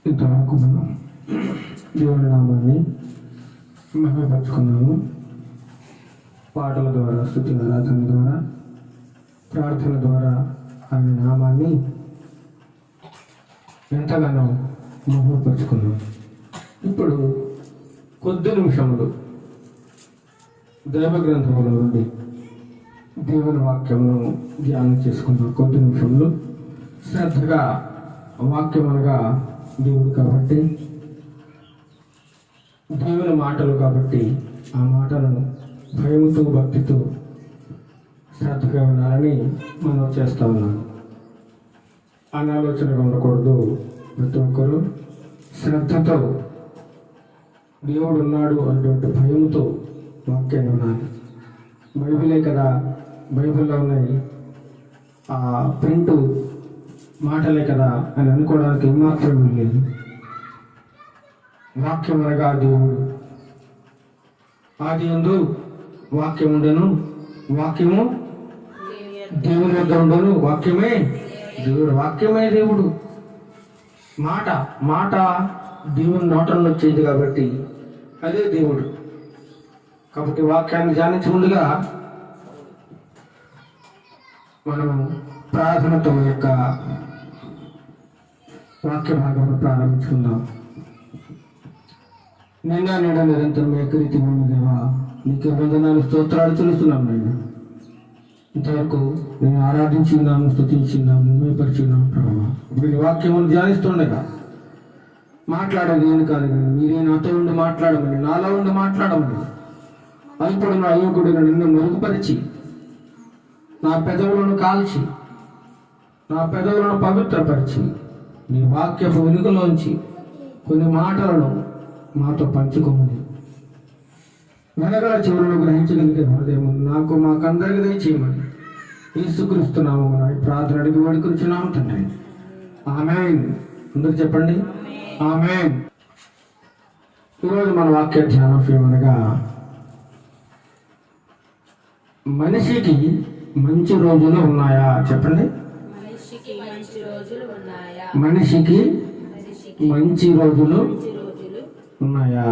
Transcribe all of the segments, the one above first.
ఇంతవరకు మనం దేవుని నామాన్ని మహిమపరుచుకున్నాము. పాటల ద్వారా, స్తుతి ఆరాధన ద్వారా, ప్రార్థన ద్వారా ఆయన నామాన్ని ఎంతగానో మహిమపరుచుకున్నాం. ఇప్పుడు కొద్ది నిమిషములు దైవ గ్రంథముల నుండి దేవుని వాక్యమును ధ్యానం చేసుకున్నాం. కొద్ది నిమిషములు శ్రద్ధగా వాక్యం అనగా దేవుడు కాబట్టి, దేవుని మాటలు కాబట్టి ఆ మాటలను భయముతో భక్తితో శ్రద్ధగా వినాలని మనం చేస్తా ఉన్నాం. అనాలోచనగా ఉండకూడదు. ప్రతి ఒక్కరూ శ్రద్ధతో దేవుడు ఉన్నాడు అనేటువంటి భయముతో వాక్యాన్ని వినాలి. బైబిలే కదా, బైబిల్లో ఉన్నాయి ఆ ప్రింటు మాటలే కదా అని అనుకోవడానికి ఏమాత్రం లేదు. వాక్యం అనగా దేవుడు. ఆది యందు వాక్యం ఉండెను, వాక్యము దేవుని వద్ద ఉండెను, వాక్యమే దేవుడు. వాక్యమే దేవుడు. మాట దేవుని నోటంలో వచ్చేది కాబట్టి అదే దేవుడు. కాబట్టి వాక్యాన్ని ధ్యానించి ముందుగా మనం ప్రార్థనతో యొక్క వాక్య భాగం ప్రారంభించుకుందాం. నిన్న నేడ నిరంతరం ఏకరీతి దేవా, నీకు వందనాలు స్తోత్రాలు తెలుస్తున్నాం. నేను ఇంతవరకు నేను ఆరాధించి ఉన్నాము, స్తుతించి ఉన్నాము, మేపరిచి ఉన్నాము ప్రభావ. ఇప్పుడు నీ వాక్యమును ధ్యానిస్తుండగా మాట్లాడేది నేను కాదు, కానీ మీరే నాతో ఉండి మాట్లాడమని, నాలో ఉండి మాట్లాడమని, అల్పుడు నా యువకుడిని నిన్ను మెరుగుపరిచి నా పెదవులను కాల్చి నా పెదవులను పవిత్రపరిచి నీ వాక్యపు వెలుగులోంచి కొన్ని మాటలను మాతో పంచుకోమని, వెనగల చెవులను గ్రహించగలిగే హృదయం మాకందరికీ దయచేయమని యేసుక్రీస్తు నామమున ఈ ప్రార్థన అడిగి వేడుకొనుచున్నాము తండ్రి. ఆమేన్. అందరూ చెప్పండి ఆమేన్. ఈరోజు మన వాక్య ధ్యానం అనగా మనిషికి మంచి రోజులు ఉన్నాయా? చెప్పండి. మనిషికి మంచి రోజులు ఉన్నాయా?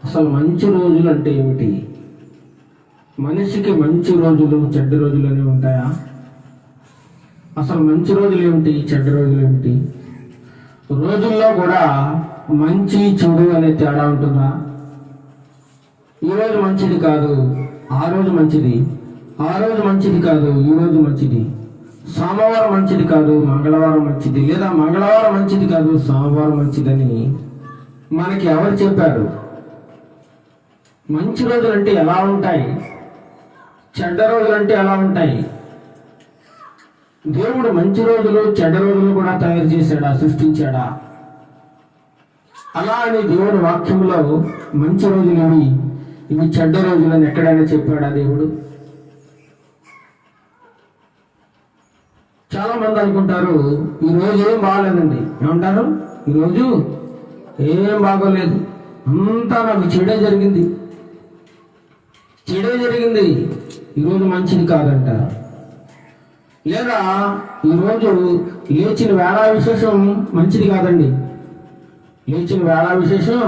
అసలు మంచి రోజులు అంటే ఏమిటి? మనిషికి మంచి రోజులు చెడ్డ రోజులు అనేవి ఉంటాయా? అసలు మంచి రోజులు ఏమిటి, చెడ్డ రోజులు ఏమిటి? రోజుల్లో కూడా మంచి చెడు అనే తేడా ఉంటుందా? ఈరోజు మంచిది కాదు ఆ రోజు మంచిది, ఆ రోజు మంచిది కాదు ఈ రోజు మంచిది, సోమవారం మంచిది కాదు మంగళవారం మంచిది, లేదా మంగళవారం మంచిది కాదు సోమవారం మంచిదని మనకి ఎవరు చెప్పారు? మంచి రోజులు అంటే ఎలా ఉంటాయి, చెడ్డ రోజులు అంటే ఎలా ఉంటాయి? దేవుడు మంచి రోజులు చెడ్డ రోజులు కూడా తయారు చేశాడా, సృష్టించాడా? అలా అని దేవుడు వాక్యంలో మంచి రోజులు ఇవి చెడ్డ రోజులు అని ఎక్కడైనా చెప్పాడా దేవుడు? చాలా మంది అనుకుంటారు ఈరోజు ఏం బాగోలేదండి. ఏమంటారు? ఈరోజు ఏం బాగోలేదు, అంతా నాకు చెడే జరిగింది, ఈరోజు మంచిది కాదంటారు. లేదా ఈరోజు లేచిన వేళ విశేషం మంచిది కాదండి, లేచిన వేళ విశేషం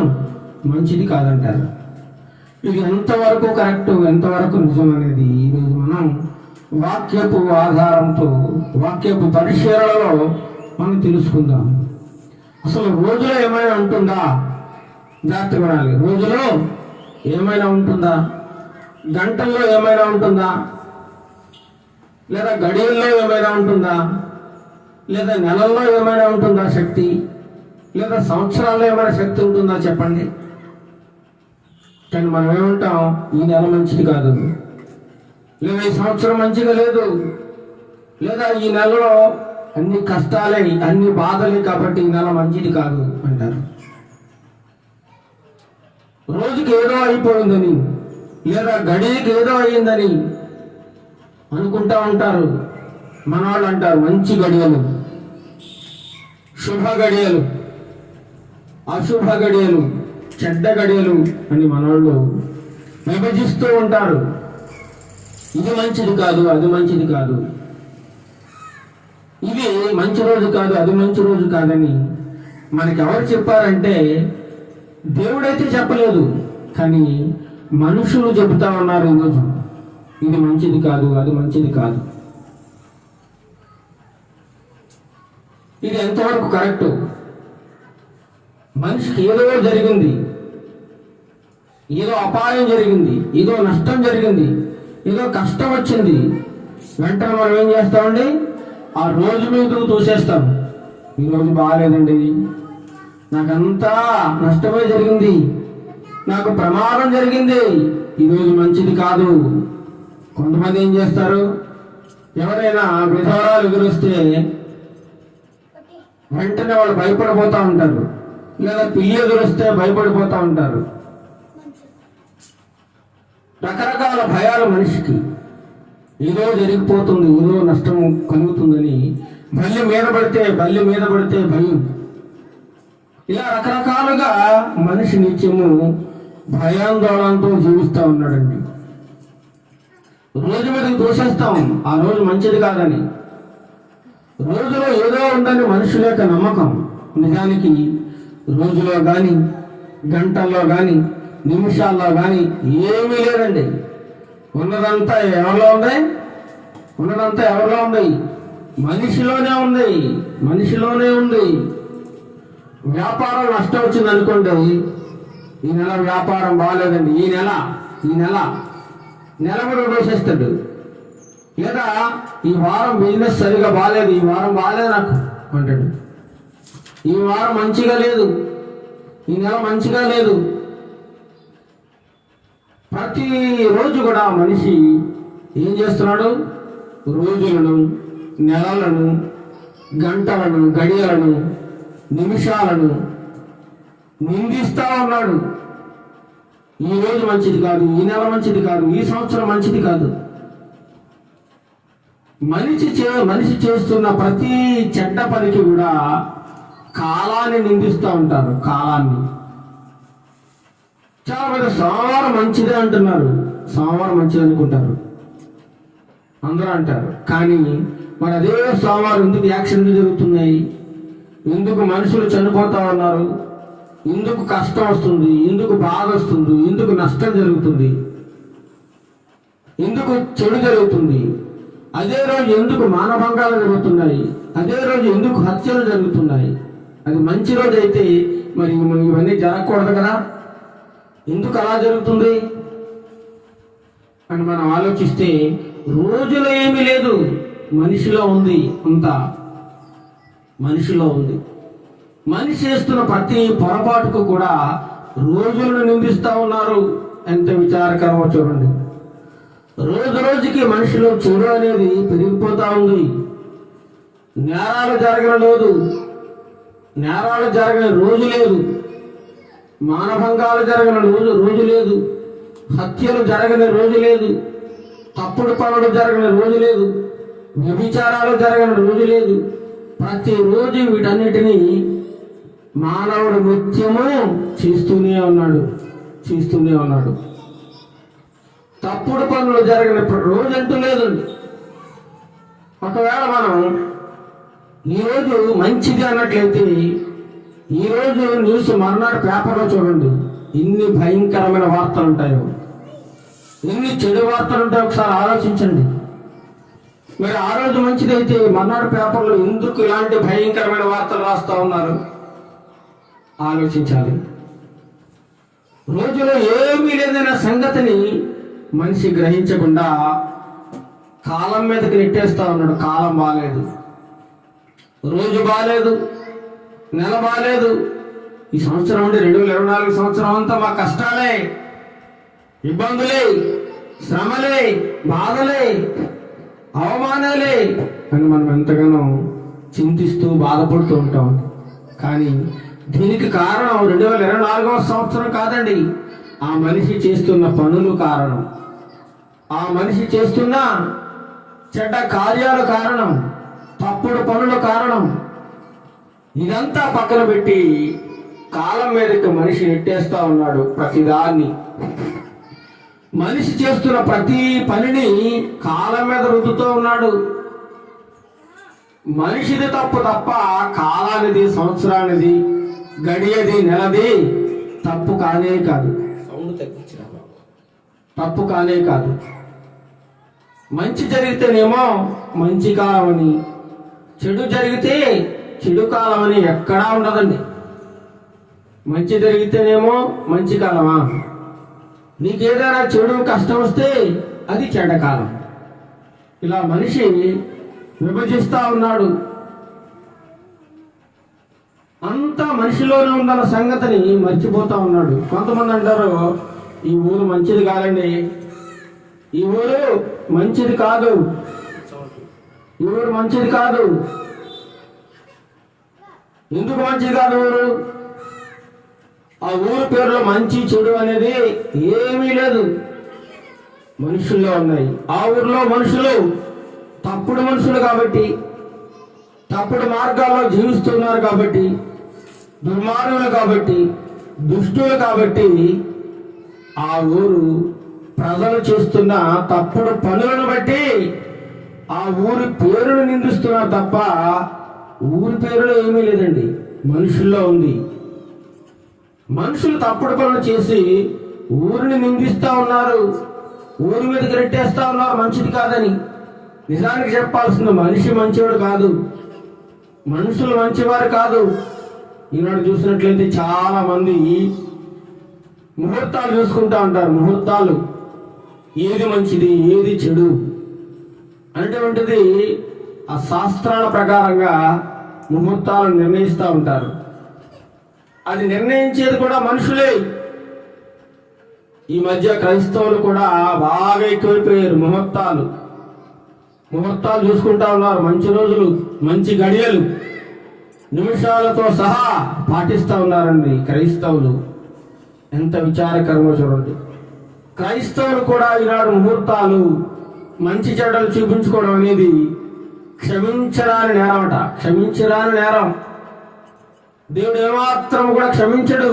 మంచిది కాదంటారు. ఇది ఎంతవరకు కరెక్ట్, ఎంతవరకు నిజం అనేది ఈరోజు మనం వాక్యపు ఆధారంతో, వాక్యపు పరిశీలనలో మనం తెలుసుకుందాం. అసలు రోజులో ఏమైనా ఉంటుందా? జాగ్రత్త వినాలి. రోజులో ఏమైనా ఉంటుందా? గంటల్లో ఏమైనా ఉంటుందా? లేదా గడియల్లో ఏమైనా ఉంటుందా? లేదా నెలల్లో ఏమైనా ఉంటుందా శక్తి? లేదా సంవత్సరాల్లో ఏమైనా శక్తి ఉంటుందా? చెప్పండి. కానీ మనం ఏమంటాం, ఈ నెల మంచిది కాదు, లేదా ఈ సంవత్సరం మంచిగా లేదు, లేదా ఈ నెలలో అన్ని కష్టాలే, అన్ని బాధలే కాబట్టి ఈ నెల మంచిది కాదు అంటారు. రోజుకి ఏదో అయిపోయిందని, లేదా గడియకి ఏదో అయ్యిందని అనుకుంటా ఉంటారు. మన వాళ్ళు అంటారు మంచి గడియలు, శుభ గడియలు, అశుభ గడియలు, చెడ్డ గడియలు అని మనోళ్ళు విభజిస్తూ ఉంటారు. ఇది మంచిది కాదు, అది మంచిది కాదు, ఇది మంచి రోజు కాదు, అది మంచి రోజు కాదని మనకి ఎవరు చెప్పారంటే దేవుడైతే చెప్పలేదు, కానీ మనుషులు చెబుతా ఉన్నారు ఈరోజు. ఇది మంచిది కాదు, అది మంచిది కాదు. ఇది ఎంతవరకు కరెక్టు? మనిషికి ఏదో జరిగింది, ఏదో అపాయం జరిగింది, ఏదో నష్టం జరిగింది, ఏదో కష్టం వచ్చింది, వెంటనే మనం ఏం చేస్తామండి? ఆ రోజు మీద తోసేస్తాం. ఈరోజు బాగాలేదండి, నాకంతా నష్టమే జరిగింది, నాకు ప్రమాదం జరిగింది, ఈరోజు మంచిది కాదు. కొంతమంది ఏం చేస్తారు? ఎవరైనా విధవరాలు ఎదురొస్తే వెంటనే వాళ్ళు భయపడిపోతూ ఉంటారు, లేదా పిల్లి ఎదురొస్తే భయపడిపోతూ ఉంటారు. రకరకాల భయాలు మనిషికి. ఏదో జరిగిపోతుంది, ఏదో నష్టం కలుగుతుందని బల్లి మీద పడితే భయం. ఇలా రకరకాలుగా మనిషి నిత్యము భయాందోళనతో జీవిస్తూ ఉన్నాడండి. రోజు మీదకి దోషేస్తాం, ఆ రోజు మంచిది కాదని. రోజులో ఏదో ఉందని మనుషుల యొక్క నమ్మకం. నిజానికి రోజులో కానీ, గంటల్లో కానీ, నిమిషాల్లో కానీ ఏమీ లేదండి. ఉన్నదంతా ఎవరిలో ఉంది? మనిషిలోనే ఉంది. వ్యాపారం నష్టం వచ్చింది అనుకోండి, ఈ నెల వ్యాపారం బాగాలేదండి, ఈ నెల కూడా దోషేస్తాడు. లేదా ఈ వారం బిజినెస్ సరిగా బాగాలేదు, ఈ వారం బాగాలేదు నాకు అంటాడు. ఈ వారం మంచిగా లేదు, ఈ నెల మంచిగా లేదు. ప్రతిరోజు కూడా మనిషి ఏం చేస్తున్నాడు? రోజులను, నెలలను, గంటలను, గడియలను, నిమిషాలను నిందిస్తూ ఉన్నాడు. ఈ రోజు మంచిది కాదు, ఈ నెల మంచిది కాదు, ఈ సంవత్సరం మంచిది కాదు. మనిషి చేస్తున్న ప్రతి చెడ్డ పనికి కూడా కాలాన్ని నిందిస్తూ ఉంటారు. కాలాన్ని చాలా మంది సోమవారం మంచిదే అంటున్నారు, సోమవారం మంచిది అనుకుంటారు, అందరూ అంటారు. కానీ మరి అదే సోమవారం ఎందుకు యాక్సిడెంట్లు జరుగుతున్నాయి? ఎందుకు మనుషులు చనిపోతా ఉన్నారు? ఎందుకు కష్టం వస్తుంది? ఎందుకు బాధ వస్తుంది? ఎందుకు నష్టం జరుగుతుంది? ఎందుకు చెడు జరుగుతుంది? అదే రోజు ఎందుకు మానభంగాలు జరుగుతున్నాయి? అదే రోజు ఎందుకు హత్యలు జరుగుతున్నాయి? అది మంచి రోజు అయితే మరి ఇవన్నీ జరగకూడదు కదా, ఎందుకు అలా జరుగుతుంది అని మనం ఆలోచిస్తే రోజులో ఏమీ లేదు, మనిషిలో ఉంది. అంతా మనిషిలో ఉంది. మనిషి చేస్తున్న ప్రతి పొరపాటుకు కూడా రోజులను నిందిస్తూ ఉన్నారు. ఎంత విచారకరమో చూడండి. రోజు రోజుకి మనిషిలో చెడు అనేది పెరిగిపోతా ఉంది. నేరాలు జరగని రోజు లేదు, మానభంగాలు జరగని రోజు లేదు, హత్యలు జరగని రోజు లేదు, తప్పుడు పనులు జరగని రోజు లేదు, వ్యభిచారాలు జరగని రోజు లేదు. ప్రతిరోజు వీటన్నిటినీ మానవుడు నిత్యము చేస్తూనే ఉన్నాడు. తప్పుడు పనులు జరగని రోజంటూ లేదండి. ఒకవేళ మనం ఈరోజు మంచిది అన్నట్లయితే ఈరోజు న్యూస్ మర్నాడు పేపర్లో చూడండి ఎన్ని భయంకరమైన వార్తలు ఉంటాయో, ఎన్ని చెడు వార్తలు ఉంటాయో ఒకసారి ఆలోచించండి. మరి ఆ రోజు మంచిదైతే మర్నాడు పేపర్లో ఎందుకు ఇలాంటి భయంకరమైన వార్తలు రాస్తూ ఉన్నారు? ఆలోచించాలి. రోజులో ఏమీ లేదన్న సంగతిని మనిషి గ్రహించకుండా కాలం మీదకి నెట్టేస్తా ఉన్నాడు. కాలం బాగాలేదు, రోజు బాగాలేదు, నెల బాగాలేదు. ఈ సంవత్సరం ఉండి 2024 సంవత్సరం అంతా మా కష్టాలే, ఇబ్బందులే, శ్రమలే, బాధలే, అవమానాలే అని మనం ఎంతగానో చింతిస్తూ బాధపడుతూ ఉంటాం. కానీ దీనికి కారణం 2024వ సంవత్సరం కాదండి, ఆ మనిషి చేస్తున్న పనులు కారణం, ఆ మనిషి చేస్తున్న చెడ్డ కార్యాలు కారణం, తప్పుడు పనుల కారణం. ఇదంతా పక్కన పెట్టి కాలం మీదకి మనిషి నెట్టేస్తా ఉన్నాడు. ప్రతిదాన్ని మనిషి చేస్తున్న ప్రతి పనిని కాలం మీద రుద్దుతూ ఉన్నాడు. మనిషిది తప్పు తప్ప కాలానిది, సంవత్సరానిది, గడియది నెలది తప్పు కానే కాదు. సౌండ్ తగ్గించిన తప్పు కానే కాదు. మంచి జరిగితేనేమో మంచి కాలం అని, చెడు జరిగితే చెడు కాలం అని ఎక్కడా ఉండదండి. మంచి జరిగితేనేమో మంచి కాలమా, నీకేదైనా చెడు కష్టం వస్తే అది చెడ్డకాలం. ఇలా మనిషి విభజిస్తా ఉన్నాడు. అంతా మనిషిలోనే ఉందన్న సంగతిని మర్చిపోతా ఉన్నాడు. కొంతమంది అంటారు, ఈ ఊరు మంచిది కాదండి, ఈ ఊరు మంచిది కాదు, ఈ ఊరు మంచిది కాదు. ఎందుకు మంచిది కాదు ఊరు? ఆ ఊరు పేరులో మంచి చెడు అనేది ఏమీ లేదు, మనుషుల్లో ఉన్నాయి. ఆ ఊర్లో మనుషులు తప్పుడు మనుషులు కాబట్టి, తప్పుడు మార్గాల్లో జీవిస్తున్నారు కాబట్టి, దుర్మార్గులు కాబట్టి, దుష్టులు కాబట్టి ఆ ఊరు ప్రజలు చేస్తున్న తప్పుడు పనులను బట్టి ఆ ఊరి పేరును నిందిస్తున్నారు తప్ప ఊరి పేరులో ఏమీ లేదండి, మనుషుల్లో ఉంది. మనుషులు తప్పుడు పనులు చేసి ఊరిని నిందిస్తా ఉన్నారు, ఊరి మీదకి రెట్టేస్తా ఉన్నారు మంచిది కాదని. నిజానికి చెప్పాల్సింది మనిషి మంచివాడు కాదు, మనుషులు మంచివారు కాదు. ఈనాడు చూసినట్లయితే చాలా మంది ముహూర్తాలు చూసుకుంటా ఉంటారు. ముహూర్తాలు ఏది మంచిది ఏది చెడు అనేటువంటిది ఆ శాస్త్రాల ప్రకారంగా ముహూర్తాలను నిర్ణయిస్తూ ఉంటారు. అది నిర్ణయించేది కూడా మనుషులే. ఈ మధ్య క్రైస్తవులు కూడా బాగా ఎక్కువైపోయారు. ముహూర్తాలు చూసుకుంటా ఉన్నారు. మంచి రోజులు, మంచి గడియలు, నిమిషాలతో సహా పాటిస్తూ ఉన్నారండి క్రైస్తవులు. ఎంత విచారకరమో చూడండి. క్రైస్తవులు కూడా ఈనాడు ముహూర్తాలు, మంచి చెడ్డలు చూపించుకోవడం అనేది క్షమించరాని నేరమట, క్షమించరాని నేరం. దేవుడు ఏమాత్రం కూడా క్షమించడు.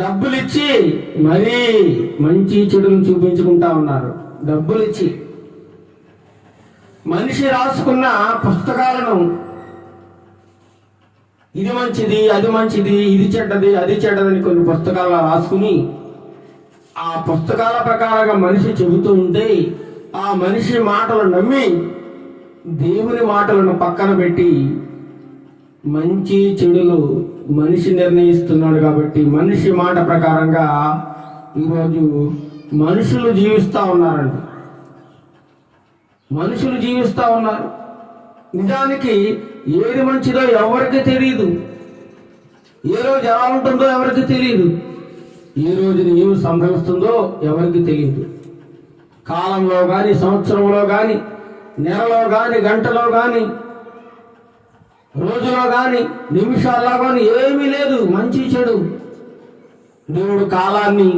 డబ్బులు ఇచ్చి మరీ మంచి చెడులు చూపించుకుంటా ఉన్నారు. డబ్బులు ఇచ్చి మనిషి రాసుకున్న పుస్తకాలను ఇది మంచిది అది మంచిది, ఇది చెడ్డది అది చెడ్డదని కొన్ని పుస్తకాలు రాసుకుని ఆ పుస్తకాల ప్రకారంగా మనిషి చెబుతూ ఉంటే ఆ మనిషి మాటలు నమ్మి దేవుని మాటలను పక్కన పెట్టి మంచి చెడులు మనిషి నిర్ణయిస్తున్నాడు. కాబట్టి మనిషి మాట ప్రకారంగా ఈరోజు మనుషులు జీవిస్తూ ఉన్నారండి, మనుషులు జీవిస్తూ ఉన్నారు. నిజానికి ఏది మంచిదో ఎవరికి తెలియదు, ఏ రోజు ఎలా ఉంటుందో ఎవరికి తెలియదు, ఏ రోజున ఏమి సంభవిస్తుందో ఎవరికి తెలియదు. కాలంలో కానీ, సంవత్సరంలో కానీ, నెలలో కానీ, గంటలో కానీ, రోజులో కానీ, నిమిషాల్లో కానీ ఏమీ లేదు మంచి చెడు. దేవుడు కాలాన్ని,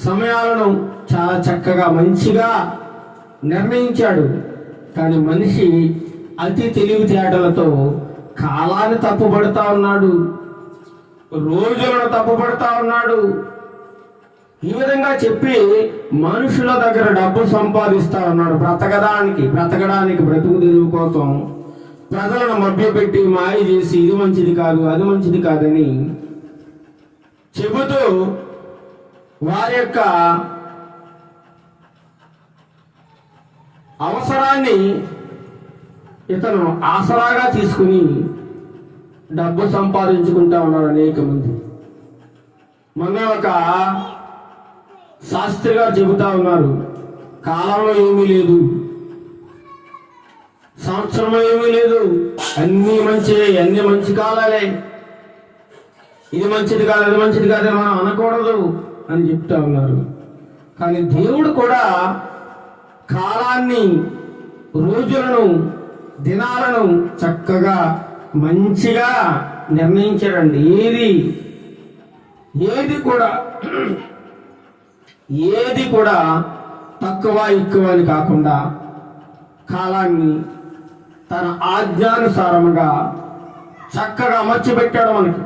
సమయాలను చాలా చక్కగా మంచిగా నిర్ణయించాడు. కానీ మనిషి అతి తెలివితేటలతో కాలాన్ని తప్పుపడతా ఉన్నాడు, రోజులను తప్పుపడతా ఉన్నాడు. ఈ విధంగా చెప్పి మనుషుల దగ్గర డబ్బు సంపాదిస్తా ఉన్నాడు. బ్రతకడానికి బ్రతుకు తెరువు కోసం ప్రజలను మభ్యపెట్టి మాయ చేసి ఇది మంచిది కాదు అది మంచిది కాదని చెబుతూ వారి యొక్క అవసరాన్ని ఇతను ఆసరాగా తీసుకుని డబ్బు సంపాదించుకుంటా ఉన్నారు అనేక మంది. మొన్న ఒక శాస్త్రి గారు చెబుతా ఉన్నారు, కాలంలో ఏమీ లేదు, సంవత్సరంలో ఏమీ లేదు, అన్ని మంచి కాలాలే, ఇది మంచిది కాదు అది మంచిది కాదని మనం అనకూడదు అని చెప్తా ఉన్నారు. కానీ దేవుడు కూడా కాలాన్ని, రోజులను, దినాలను చక్కగా మంచిగా నిర్ణయించాడండి. ఏది కూడా తక్కువ ఎక్కువ అని కాకుండా కాలాన్ని తన ఆజ్ఞానుసారముగా చక్కగా అమర్చిపెట్టాడు. మనకి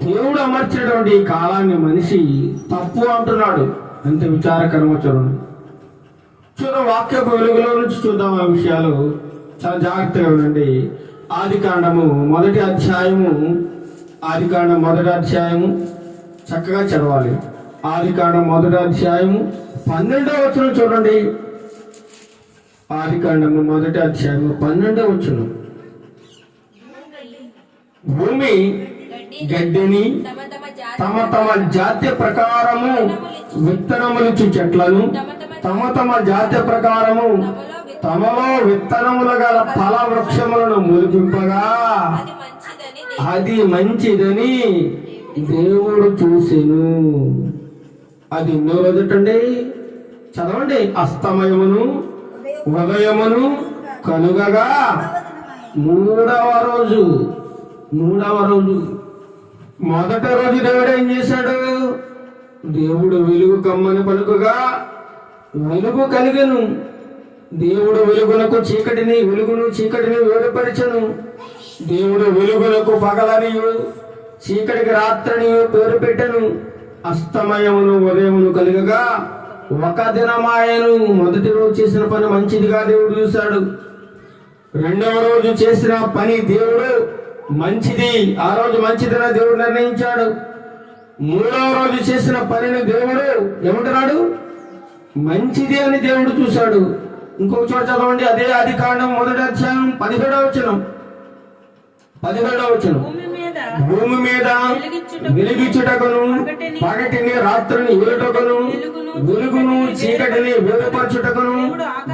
దేవుడు అమర్చినటువంటి ఈ కాలాన్ని మనిషి తప్పు అంటున్నాడు. ఎంత విచారకరమో చూడండి. వాక్యపు వెలుగులో నుంచి చూద్దాం. ఆ విషయాలు చాలా జాగ్రత్తగా ఉండండి. ఆదికాండం మొదటి అధ్యాయము చక్కగా చదవాలి. ఆదికాండం మొదటి అధ్యాయము 12వ వచనం చూడండి. ఆదికాండము మొదటి అధ్యాయము 12వ వచనం. భూమి గడ్డిని తమ తమ జాతి ప్రకారము విత్తనములిచ్చు చెట్లను తమ తమ జాతి ప్రకారము తమలో విత్తనములు గల ఫల వృక్షములను మొలిపింపగా అది మంచిదని దేవుడు చూసెను. అది ఎన్నో రోజుటండి, చదవండి. అస్తమయమును ఉదయమును కలుగగా మూడవ రోజు. మొదటి రోజు దేవుడు ఏం చేశాడు? దేవుడు వెలుగు కమ్మని పలుకగా వెలుగు కలిగెను. దేవుడు వెలుగునకు చీకటిని వేరుపరిచెను. దేవుడు వెలుగునకు పగలనియు చీకటికి రాత్రిని పేరు పెట్టెను. అస్తమయమును ఉదయమును కలుగగా ఒక దినమాయను. మొదటి రోజు చేసిన పని మంచిదిగా దేవుడు చూశాడు. రెండవ రోజు చేసిన పని దేవుడు మంచిది, ఆ రోజు మంచిదని దేవుడు నిర్ణయించాడు. మూడవ రోజు చేసిన పనిని దేవుడు ఏమంటున్నాడు? మంచిది అని దేవుడు చూశాడు. ఇంకొక చోట చదవండి. అదే ఆదికాండం మొదటి అధ్యాయం 17వ వచనం. భూమి మీద వెలిగించుటకును పగటిని రాత్రిని ఏలుటకును వెలుగును చీకటిని వేరుపరచుటకును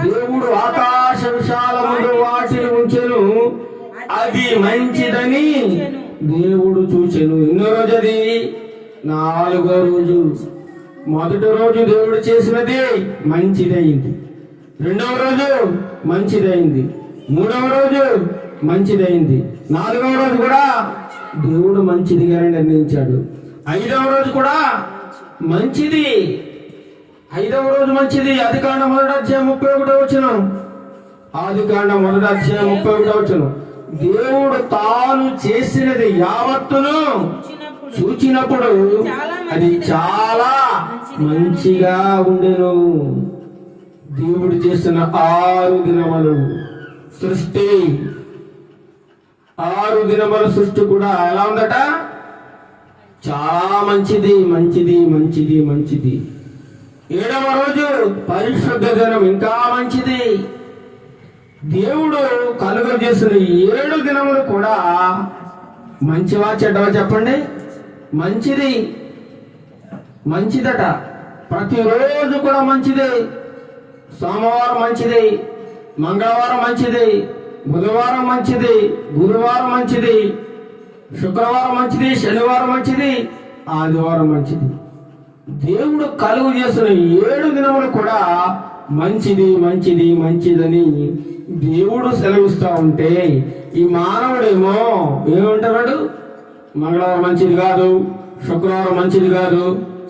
దేవుడు ఆకాశ విశాలములు వాటిని ఉంచెను. అది మంచిదని దేవుడు చూచెను. ఎన్నో రోజు అది? 4వ రోజు. మొదటి రోజు దేవుడు చేసినది మంచిదయింది. రెండవ రోజు మంచిదయింది. మూడవ రోజు మంచిదయింది. 4వ రోజు కూడా దేవుడు మంచిదిగానే నిర్ణయించాడు. 5వ రోజు కూడా మంచిది. 5వ రోజు మంచిది. ఆదికాండం మొదటి అధ్యాయం 31వ వచనం. ఆదికాండం మొదటి అధ్యాయం 31వ వచనం. దేవుడు తాను చేసినది యావత్తును చూచినప్పుడు అది చాలా మంచిగా ఉండెను. దేవుడు చేసిన 6 దినములు సృష్టి, 6 దినముల సృష్టి కూడా ఎలా ఉందట? చాలా మంచిది. 7వ రోజు పరిశుద్ధ దినం, ఇంకా మంచిది. దేవుడు కలుగజేసిన 7 దినములు కూడా మంచివా చెడ్డవా చెప్పండి? మంచిదట. ప్రతిరోజు కూడా మంచిది. సోమవారం మంచిది, మంగళవారం మంచిది, బుధవారం మంచిది, గురువారం మంచిది, శుక్రవారం మంచిది, శనివారం మంచిది, ఆదివారం మంచిది. దేవుడు కలుగు చేసిన 7 దినములు కూడా మంచిదని దేవుడు సెలవిస్తా ఉంటే ఈ మానవుడేమో ఏమంటున్నాడు? మంగళవారం మంచిది కాదు, శుక్రవారం మంచిది కాదు,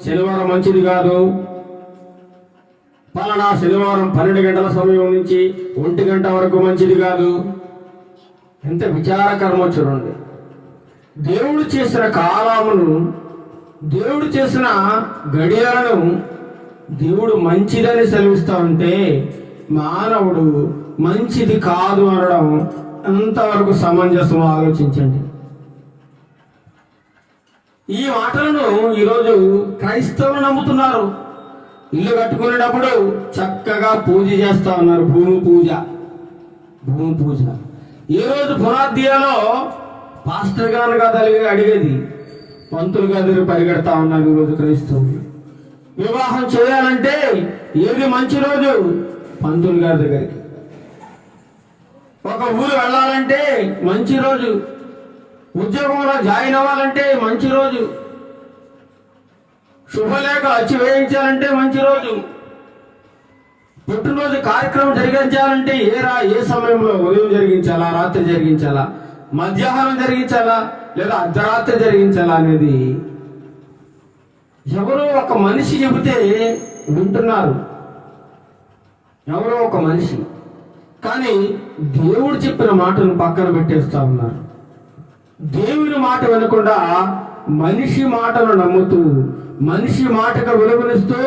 శనివారం మంచిది కాదు, పలానా శనివారం 12 గంటల సమయం నుంచి 1 గంట వరకు మంచిది కాదు. ఎంత విచారకరమో చూడండి. దేవుడు చేసిన కాలమును, దేవుడు చేసిన గడియలను దేవుడు మంచిదని సెలవిస్తా ఉంటే మానవుడు మంచిది కాదు అనడం ఎంతవరకు సమంజసం ఆలోచించండి. ఈ మాటలను ఈరోజు క్రైస్తవులు నమ్ముతున్నారు. ఇల్లు కట్టుకునేటప్పుడు చక్కగా పూజ చేస్తా ఉన్నారు. భూమి పూజ. ఈ రోజు పునాద్యాలో పాస్టర్ గారు కాదు అడిగేది, పంతులు గారు పరిగెడతా ఉన్నారు ఈరోజు క్రైస్తవులు. వివాహం చేయాలంటే ఏది మంచి రోజు? పంతులు గారి దగ్గరికి. ఒక ఊరు వెళ్ళాలంటే మంచి రోజు. ఉద్యోగంలో జాయిన్ అవ్వాలంటే మంచి రోజు. శుభలేఖ అచ్చి వేయించాలంటే మంచి రోజు. పుట్టినరోజు కార్యక్రమం జరిగించాలంటే ఏ సమయంలో? ఉదయం జరిగించాలా, రాత్రి జరిగించాలా, మధ్యాహ్నం జరిగించాలా, లేదా అర్ధరాత్రి జరిగించాలా అనేది ఎవరో ఒక మనిషి చెబితే వింటున్నారు. ఎవరో ఒక మనిషి. కానీ దేవుడు చెప్పిన మాటను పక్కన పెట్టేస్తా ఉన్నారు. దేవుని మాట వినకుండా మనిషి మాటను నమ్ముతూ, మనిషి మాటకు విలువనిస్తూ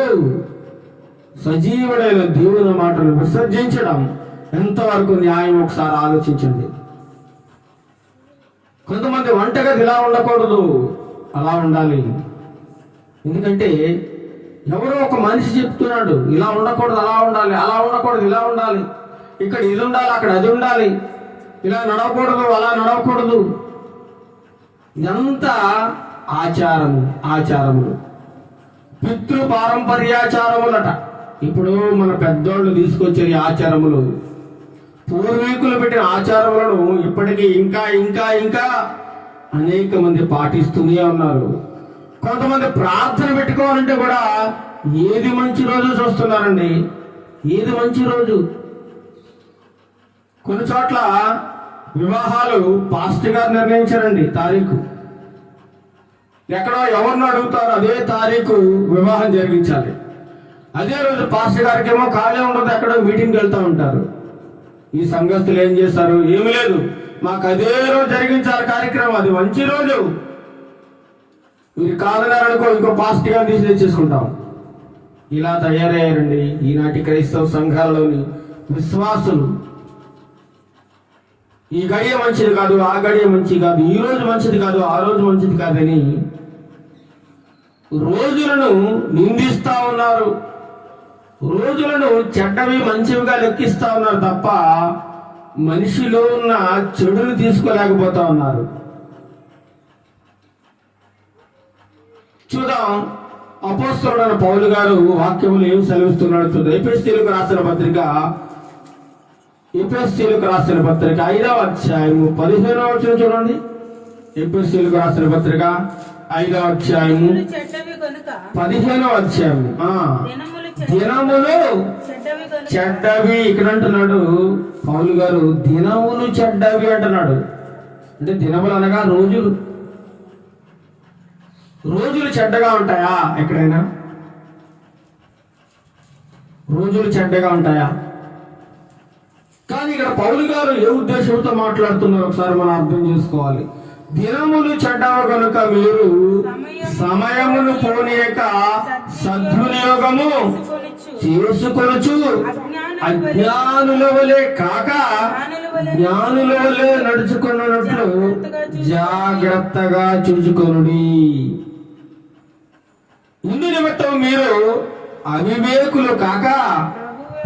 సజీవుడైన దేవుని మాటను విసర్జించడం ఎంతవరకు న్యాయం? ఒకసారి ఆలోచించండి. కొంతమంది వంటగది ఇలా ఉండకూడదు, అలా ఉండాలి. ఎందుకంటే ఎవరో ఒక మనిషి చెప్తున్నాడు, ఇలా ఉండకూడదు, అలా ఉండాలి, అలా ఉండకూడదు, ఇలా ఉండాలి, ఇక్కడ ఇది ఉండాలి, అక్కడ అది ఉండాలి, ఇలా నడవకూడదు, అలా నడవకూడదు. ఇదంతా ఆచారములు, పితృ పారంపర్యాచారములట. ఇప్పుడు మన పెద్దోళ్ళు తీసుకొచ్చే ఆచారములు, పూర్వీకులు పెట్టిన ఆచారములను ఇప్పటికీ ఇంకా ఇంకా ఇంకా అనేక మంది పాటిస్తూనే ఉన్నారు. కొంతమంది ప్రార్థన పెట్టుకోవాలంటే కూడా ఏది మంచి రోజు చూస్తున్నారండి, ఏది మంచి రోజు. కొన్ని చోట్ల వివాహాలు పాస్టర్ గారు నిర్ణయించారండి తారీఖు. ఎక్కడో ఎవరిని అడుగుతారో అదే తారీఖు వివాహం జరిగించాలి. అదే రోజు పాస్టర్ గారికి ఏమో ఖాళీ ఉండదు, ఎక్కడో మీటింగ్కి వెళ్తూ ఉంటారు. ఈ సంఘస్థులు ఏం చేస్తారు, ఏమి లేదు, మాకు అదే రోజు జరిగించాలి కార్యక్రమం, అది మంచి రోజు. మీరు కాదన్నారనుకో ఇంకో పాస్టర్ గారు తీసి తెచ్చేసుకుంటాం. ఇలా తయారయ్యారండి ఈనాటి క్రైస్తవ సంఘాలలోని విశ్వాసులు. ఈ గడియ మంచిది కాదు, ఆ గడియ మంచిది కాదు, ఈ రోజు మంచిది కాదు, ఆ రోజు మంచిది కాదని రోజులను నిందిస్తా ఉన్నారు. రోజులను చెడ్డవి మంచివిగా లెక్కిస్తా ఉన్నారు తప్ప మనిషిలో ఉన్న చెడును తీసుకోలేకపోతా ఉన్నారు. చూద్దాం అపోస్తలుడైన పౌలు గారు వాక్యములు ఏం సెలవిస్తున్నాడో చూద్దాం. ఎఫెసీయులకు రాసిన పత్రిక 5వ అధ్యాయము 15వ వచనం చూడండి. ఎఫెసీయులకు రాసిన పత్రిక 5వ అధ్యాయము 15వ అధ్యాయము. దినములు చెడ్డవి ఇక్కడ అంటున్నాడు పౌలు గారు. దినములు చెడ్డవి అంటున్నాడు. అంటే దినములు అనగా రోజులు. రోజులు చెడ్డగా ఉంటాయా? ఎక్కడైనా రోజులు చెడ్డగా ఉంటాయా? కానీ ఇక్కడ పౌలు గారు ఏ ఉద్దేశంతో మాట్లాడుతున్నారు ఒకసారి మనం అర్థం చేసుకోవాలి. దినములు చెడ్డవ కనుక మీరు సమయమును పోనీయక సద్వినియోగము చేసుకొనుచు అజ్ఞానుల వలె కాక జ్ఞానుల వలె నడుచుకున్నట్లు జాగ్రత్తగా చూచుకొనుడి. ఇందు నిమిత్తం మీరు అవివేకులు కాక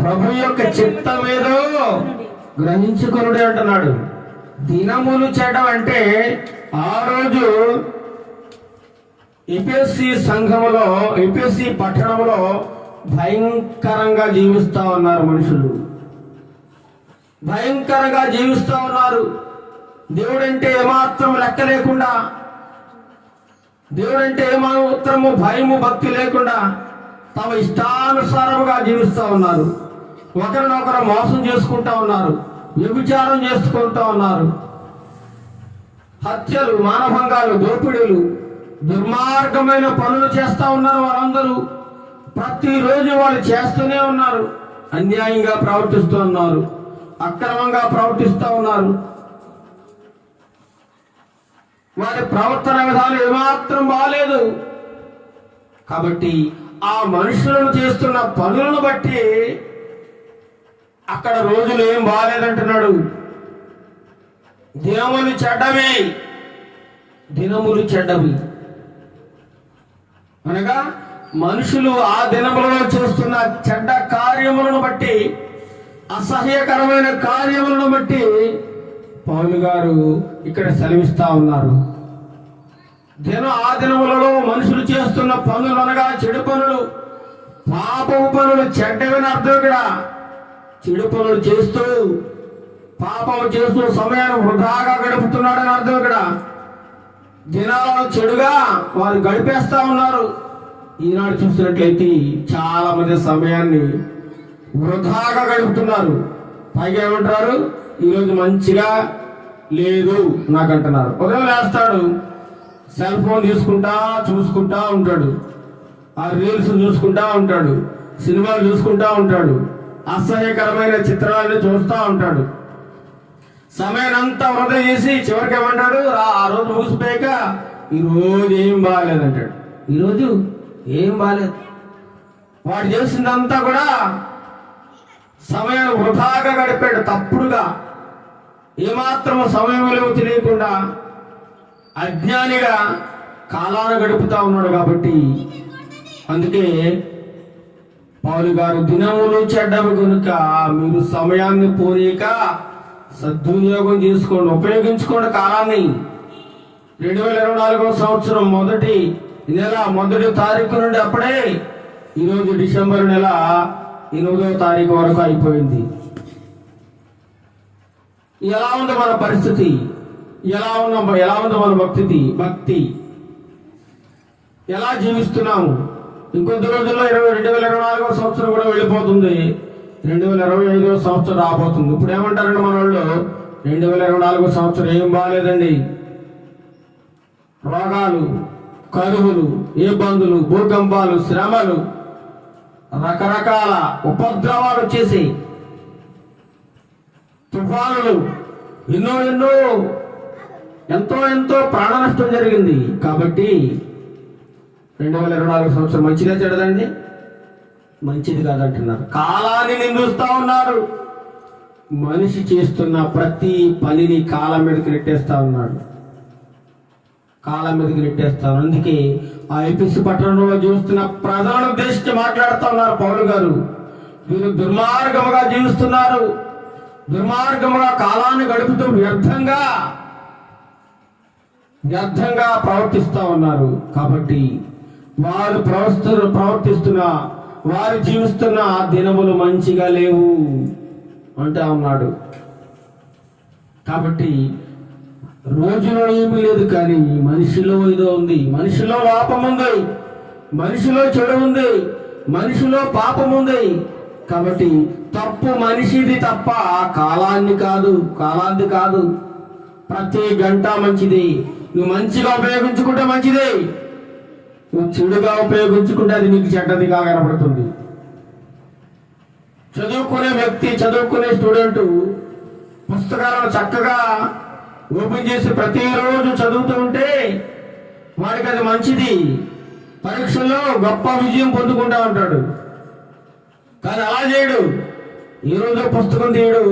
ప్రభు యొక్క చిత్తమేదో గ్రహించుకొనుడి అంటున్నాడు. దినములు చెడ్డం అంటే ఆ రోజు ఎఫెసీ సంఘములో, ఎఫెసీ పట్టణంలో భయంకరంగా జీవిస్తా ఉన్నారు మనుషులు. భయంకరంగా జీవిస్తా ఉన్నారు. దేవుడంటే ఏమాత్రం లెక్క లేకుండా, దేవుడంటే ఏమాత్రము భయము భక్తి లేకుండా తమ ఇష్టానుసారముగా జీవిస్తూ ఉన్నారు. ఒకరినొకరు మోసం చేసుకుంటా ఉన్నారు, వ్యభిచారం చేసుకుంటూ ఉన్నారు, హత్యలు, మానభంగాలు, దోపిడీలు, దుర్మార్గమైన పనులు చేస్తూ ఉన్నారు. వాళ్ళందరూ ప్రతిరోజు వాళ్ళు చేస్తూనే ఉన్నారు. అన్యాయంగా ప్రవర్తిస్తూ ఉన్నారు, అక్రమంగా ప్రవర్తిస్తూ ఉన్నారు. వారి ప్రవర్తన విధానం ఏమాత్రం బాలేదు. కాబట్టి ఆ మనుషులను చేస్తున్న పనులను బట్టి అక్కడ రోజులు ఏం బాగాలేదంటున్నాడు. దినములు చెడ్డవి, దినములు చెడ్డవి అనగా మనుషులు ఆ దినములలో చేస్తున్న చెడ్డ కార్యములను బట్టి, అసహ్యకరమైన కార్యములను బట్టి పౌలు గారు ఇక్కడ సెలవిస్తా ఉన్నారు. ఆ దినములలో మనుషులు చేస్తున్న పనులు అనగా చెడు పనులు, పాపపు పనులు, చెడ్డవని అర్థం. ఇక్కడ చెడు పనులు చేస్తూ, పాపము చేస్తూ సమయాన్ని వృధాగా గడుపుతున్నాడని అర్థం. ఇక్కడ దినాలను చెడుగా వారు గడిపేస్తా ఉన్నారు. ఈనాడు చూసినట్లయితే చాలా మంది సమయాన్ని వృధాగా గడుపుతున్నారు. పైగా ఏమంటారు, ఈరోజు మంచిగా లేదు నాకంటున్నారు. ఉదయం లేస్తాడు, సెల్ ఫోన్ చూసుకుంటా ఉంటాడు, ఆ రీల్స్ చూసుకుంటా ఉంటాడు, సినిమాలు చూసుకుంటా ఉంటాడు, అసహ్యకరమైన చిత్రాలను చూస్తూ ఉంటాడు. సమయం అంతా వృధా చేసి చివరికి ఏమంటాడు, ఆ రోజు ముగిసిపోయాక ఈరోజు ఏం బాగాలేదంటాడు. ఈరోజు ఏం బాగాలేదు. వాడు చేసిందంతా కూడా సమయాన్ని వృధాగా గడిపాడు, తప్పుడుగా, ఏమాత్రము సమయం విలువ తెలియకుండా అజ్ఞానిగా కాలాన్ని గడుపుతా ఉన్నాడు. కాబట్టి అందుకే పౌలు గారు దినములు చెడ్డవి కనుక మీరు సమయాన్ని పోనీక సద్వినియోగం చేసుకోండి, ఉపయోగించుకోండి కాలాన్ని. 2024 సంవత్సరం మొదటి నెల 1వ తారీఖు నుండి అప్పుడే ఈరోజు డిసెంబర్ నెల 8వ తారీఖు వరకు అయిపోయింది. ఎలా ఉంది మన పరిస్థితి? ఎలా ఉంది మన భక్తి? ఎలా జీవిస్తున్నాము? ఇంకొద్ది రోజుల్లో 2024 సంవత్సరం కూడా వెళ్ళిపోతుంది. 2025 సంవత్సరం రాబోతుంది. ఇప్పుడు ఏమంటారండి మన వాళ్ళు? 2024 సంవత్సరం ఏం బాగాలేదండి. రోగాలు, కరువులు, ఇబ్బందులు, భూకంపాలు, శ్రమలు, రకరకాల ఉపద్రవాలు వచ్చేసి, తుఫానులు, ఎంతో ప్రాణ నష్టం జరిగింది. కాబట్టి 2024 సంవత్సరం మంచిగా చెడదండి? మంచిది కాదంటున్నారు. కాలాన్ని నిందిస్తూ ఉన్నారు. మనిషి చేస్తున్న ప్రతి పనిని కాలం మీదకి నెట్టేస్తా ఉన్నాడు. అందుకే ఆ ఎఫెసు పట్టణంలో చూస్తున్న ప్రజలను ఉద్దేశించి మాట్లాడుతూ ఉన్నారు పౌలు గారు. వీరు దుర్మార్గముగా జీవిస్తున్నారు, దుర్మార్గముగా కాలాన్ని గడుపుతూ వ్యర్థంగా ప్రవర్తిస్తూ ఉన్నారు. కాబట్టి వారు ప్రవర్తిస్తున్న, వారు జీవిస్తున్న దినములు మంచిగా లేవు అంటా ఉన్నాడు. కాబట్టి రోజులో ఏమీ లేదు, కానీ మనిషిలో ఏదో ఉంది. మనిషిలో లోపం ఉంది, మనిషిలో చెడు ఉంది, మనిషిలో పాపం ఉంది. కాబట్టి తప్పు మనిషిది తప్ప కాలాంది కాదు. ప్రతి గంట మంచిది. నువ్వు మంచిగా ఉపయోగించుకుంటే మంచిది, నువ్వు చెడుగా ఉపయోగించుకుంటే అది నీకు చెడ్డదిగా కనబడుతుంది. చదువుకునే స్టూడెంట్ పుస్తకాలను చక్కగా ఓపెన్ చేసి ప్రతిరోజు చదువుతూ ఉంటే వాడికి అది మంచిది. పరీక్షల్లో గొప్ప విజయం పొందుకుంటా ఉంటాడు. కానీ అలా చేయడు. ఈ రోజు పుస్తకం తీయడు,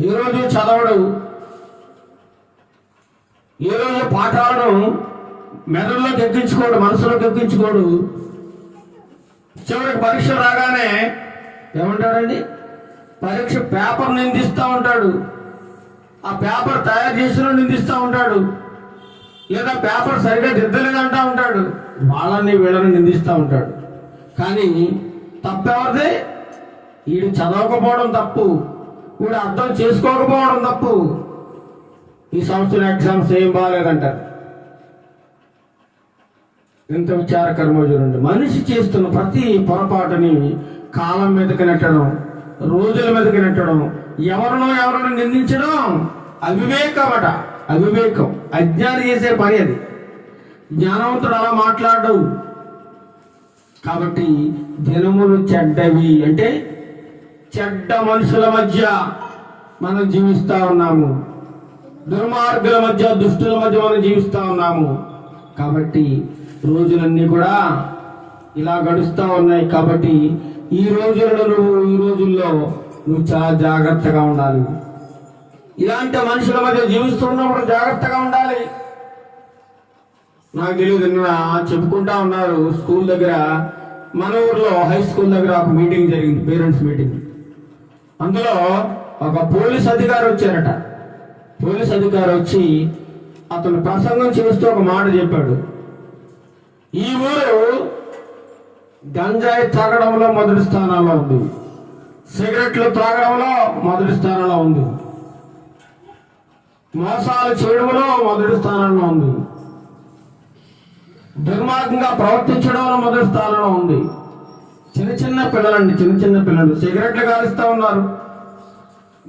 ఈ రోజు చదవడు, ఈ రోజు పాఠాలను మెదడులోకి ఎక్కించుకోడు, మనసులోకి ఎక్కించుకోడు. చివరికి పరీక్ష రాగానే ఏమంటాడండి? పరీక్ష పేపర్ నిందిస్తూ ఉంటాడు, ఆ పేపర్ తయారు చేసిన నిందిస్తూ ఉంటాడు, లేదా పేపర్ సరిగ్గా దిద్దలేదంటా ఉంటాడు. వీళ్ళని నిందిస్తూ ఉంటాడు. కానీ తప్పెవరిదే? వీడు చదవకపోవడం తప్పు, వీడు అర్థం చేసుకోకపోవడం తప్పు. ఈ సంవత్సరం ఎగ్జామ్స్ ఏం బాగాలేదంటారు. ఎంత విచారకరమో చూడండి. మనిషి చేస్తున్న ప్రతి పొరపాటుని కాలం మీదకి నెట్టడం, రోజుల మీదకి నెట్టడం, ఎవరినో నిందించడం అవివేకం. అజ్ఞాని చేసే పని అది. జ్ఞానవంతుడు అలా మాట్లాడవు. కాబట్టి దినములు చెడ్డవి అంటే చెడ్డ మనుషుల మధ్య మనం జీవిస్తూ ఉన్నాము, దుర్మార్గుల మధ్య, దుష్టుల మధ్య మనం జీవిస్తూ ఉన్నాము. కాబట్టి రోజులన్నీ కూడా ఇలా గడుస్తూ ఉన్నాయి. కాబట్టి ఈ రోజుల్లో నువ్వు చాలా జాగ్రత్తగా ఉండాలి. ఇలాంటి మనుషుల మధ్య జీవిస్తున్నప్పుడు జాగ్రత్తగా ఉండాలి. నాకు తెలియదు, చెప్పుకుంటా ఉన్నారు స్కూల్ దగ్గర, మన ఊర్లో హై స్కూల్ దగ్గర ఒక మీటింగ్ జరిగింది, పేరెంట్స్ మీటింగ్. అందులో ఒక పోలీస్ అధికారి వచ్చారట. పోలీస్ అధికారి వచ్చి అతను ప్రసంగం చేస్తూ ఒక మాట చెప్పాడు. ఈ ఊరు గంజాయి తాగడంలో మొదటి స్థానంలో ఉంది, సిగరెట్లు త్రాగడంలో మొదటి స్థానంలో ఉంది, మోసాలు చేయడంలో మొదటి స్థానంలో ఉంది, దుర్మార్గంగా ప్రవర్తించడంలో మొదటి స్థానంలో ఉంది. చిన్న పిల్లలు సిగరెట్లు కాలుస్తూ ఉన్నారు,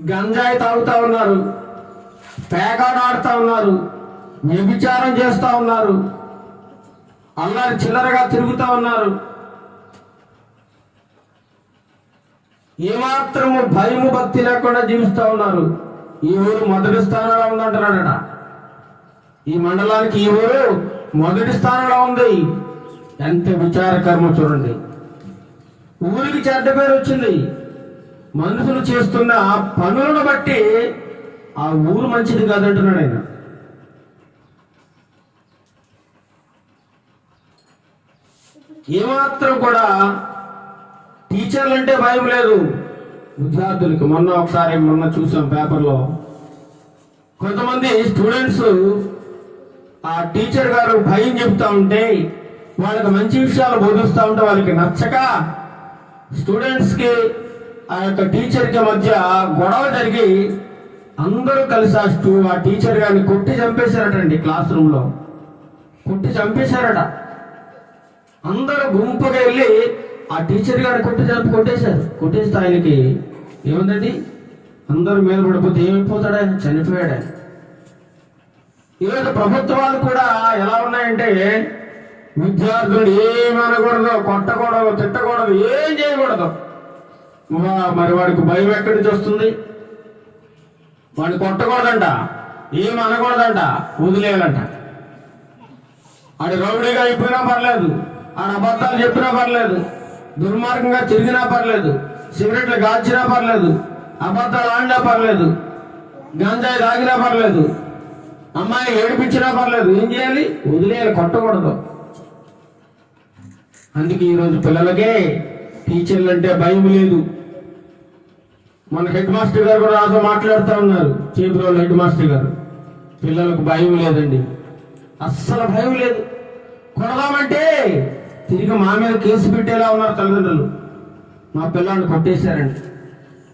గంజాయి తాగుతూ ఉన్నారు, పేకాట ఆడుతూ ఉన్నారు, వ్యభిచారం చేస్తూ ఉన్నారు, అల్లరి చిల్లరగా తిరుగుతూ ఉన్నారు. ఏమాత్రము భయము భక్తి లేకుండా జీవిస్తూ ఉన్నారు. ఈ ఊరు మొదటి స్థానంలో ఉందంటున్నాడట. ఈ మండలానికి ఈ ఊరు మొదటి స్థానంలో ఉంది. ఎంత విచారకరమో చూడండి. ఊరికి చెడ్డ పేరు వచ్చింది. మనుషులు చేస్తున్న పనులను బట్టి ఆ ఊరు మంచిది కాదంటున్నాడు ఆయన. ఏమాత్రం కూడా టీచర్లు అంటే భయం లేదు విద్యార్థులకి. మొన్న చూసాం పేపర్లో, కొంతమంది స్టూడెంట్స్ ఆ టీచర్ గారు భయం చెప్తా ఉంటే, వాళ్ళకి మంచి విషయాలు బోధిస్తూ ఉంటే వాళ్ళకి నచ్చక స్టూడెంట్స్కి ఆ యొక్క టీచర్కి మధ్య గొడవ జరిగి అందరూ కలిసి ఆ టీచర్ గారిని కొట్టి చంపేశారటండి. క్లాస్ రూమ్లో కొట్టి చంపేశారట. అందరూ గుంపుగా వెళ్ళి ఆ టీచర్ గారిని కొట్టేశారు. కొట్టేస్తే ఆయనకి ఏముందండి, అందరూ మీద పడిపోతే ఏమైపోతాడు ఆయన? చనిపోయాడు ఆయన. ఈరోజు ప్రభుత్వాలు కూడా ఎలా ఉన్నాయంటే, విద్యార్థులు ఏమనకూడదు, కొట్టకూడదు, తిట్టకూడదు, ఏం చేయకూడదు. మరి వాడికి భయం ఎక్కడి నుంచి వస్తుంది? వాడిని కొట్టకూడదంట, ఏం అనకూడదంట, వదిలేయాలంట. ఆడు రౌడీగా అయిపోయినా పర్లేదు, ఆడ అబద్ధాలు చెప్పినా పర్లేదు, దుర్మార్గంగా తిరిగినా పర్లేదు, సిగరెట్లు కాల్చినా పర్లేదు, అబద్ధాలు ఆడినా పర్లేదు, గంజాయి తాగినా పర్లేదు, అమ్మాయి ఏడిపించినా పర్లేదు, ఏం చేయాలి? వదిలేయాలి, కొట్టకూడదు. అందుకే ఈరోజు పిల్లలకే టీచర్లు అంటే భయం లేదు. మన హెడ్ మాస్టర్ గారు కూడా నాతో మాట్లాడుతూ ఉన్నారు, చేపురోలు హెడ్ మాస్టర్ గారు. పిల్లలకు భయం లేదండి, అస్సలు భయం లేదు. కొడదామంటే తిరిగి మా మీద కేసు పెట్టేలా ఉన్నారు తల్లిదండ్రులు. మా పిల్లల్ని కొట్టేశారండి.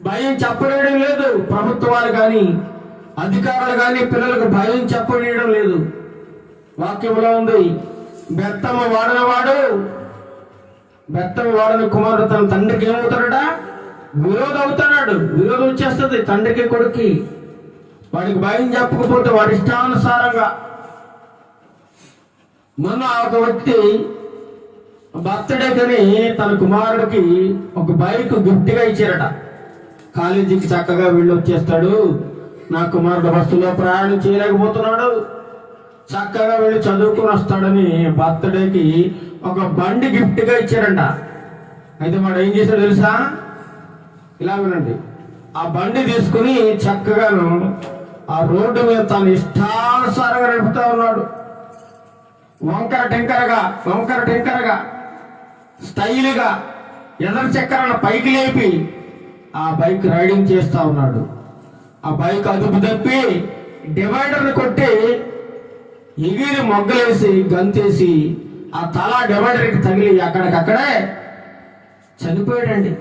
భయం చెప్పడం లేదు ప్రభుత్వాలు కానీ అధికారులు కానీ, పిల్లలకు భయం చెప్పడం లేదు. వాక్యంలో ఉంది, బెత్తము వాడని కుమారుడు తన తండ్రికి ఏమవుతాడట? విరోధం అవుతాడు. విరోధం వచ్చేస్తుంది తండ్రికి, కొడుక్కి. వాడికి భయం చెప్పకపోతే వాడి ఇష్టానుసారంగా. మొన్న ఒక వ్యక్తి బర్త్డే కని తన కుమారుడికి ఒక బైక్ గిఫ్ట్గా ఇచ్చారట. కాలేజీకి చక్కగా వెళ్ళి వచ్చేస్తాడు, నా కుమారుడు బస్సులో ప్రయాణం చేయలేకపోతున్నాడు, చక్కగా వెళ్ళి చదువుకుని వస్తాడని బర్త్డేకి ఒక బండి గిఫ్ట్గా ఇచ్చారంట. అయితే వాడు ఏం చేశాడు తెలుసా? ఇలా వినండి, ఆ బండి తీసుకుని చక్కగాను ఆ రోడ్డు మీద తన ఇష్టానుసారంగా నడుపుతా ఉన్నాడు. వంకర టెంకరగా స్టైల్గా ఎదరు చక్రాలను పైకి లేపి ఆ బైక్ రైడింగ్ చేస్తా ఉన్నాడు. ఆ బైక్ అదుపు తప్పి డివైడర్ని కొట్టి ఎగిరి మొగ్గలేసి గంతేసి ఆ తల డివైడర్కి తగిలి అక్కడికక్కడే చనిపోయాడండి.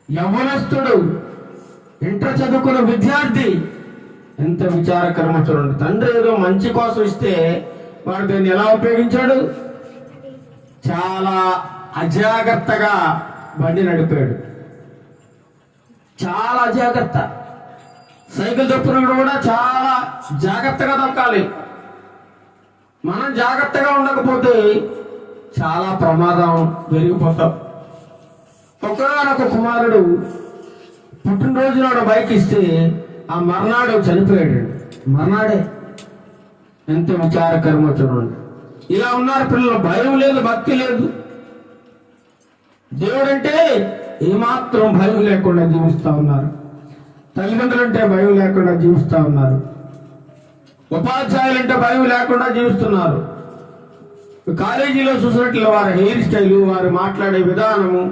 యవ్వనస్తుడు, ఇంటర్ చదువుకున్న విద్యార్థి. ఎంత విచారకరమో చూడండి. తండ్రి ఏదో మంచి కోసం ఇస్తే వాడు దాన్ని ఎలా ఉపయోగించాడు? చాలా అజాగ్రత్తగా బండి నడిపాడు. చాలా అజాగ్రత్త. సైకిల్ తొక్కున్నప్పుడు కూడా చాలా జాగ్రత్తగా తొక్కాలి. మనం జాగ్రత్తగా ఉండకపోతే చాలా ప్రమాదం జరిగిపోతాం. ఒకనొక కుమారుడు పుట్టినరోజు నాడు బైక్ ఇస్తే ఆ మర్నాడు చనిపోయాడు. మర్నాడే. ఎంత విచారకరమో చూడండి. ఇలా ఉన్నారు పిల్లలు. భయం లేదు, భక్తి లేదు. దేవుడంటే ఏమాత్రం భయం లేకుండా జీవిస్తూ ఉన్నారు. తల్లిదండ్రులంటే భయం లేకుండా జీవిస్తూ ఉన్నారు. ఉపాధ్యాయులంటే భయం లేకుండా జీవిస్తున్నారు. కాలేజీలో చూసినట్లు వారి హెయిర్ స్టైలు, వారు మాట్లాడే విధానము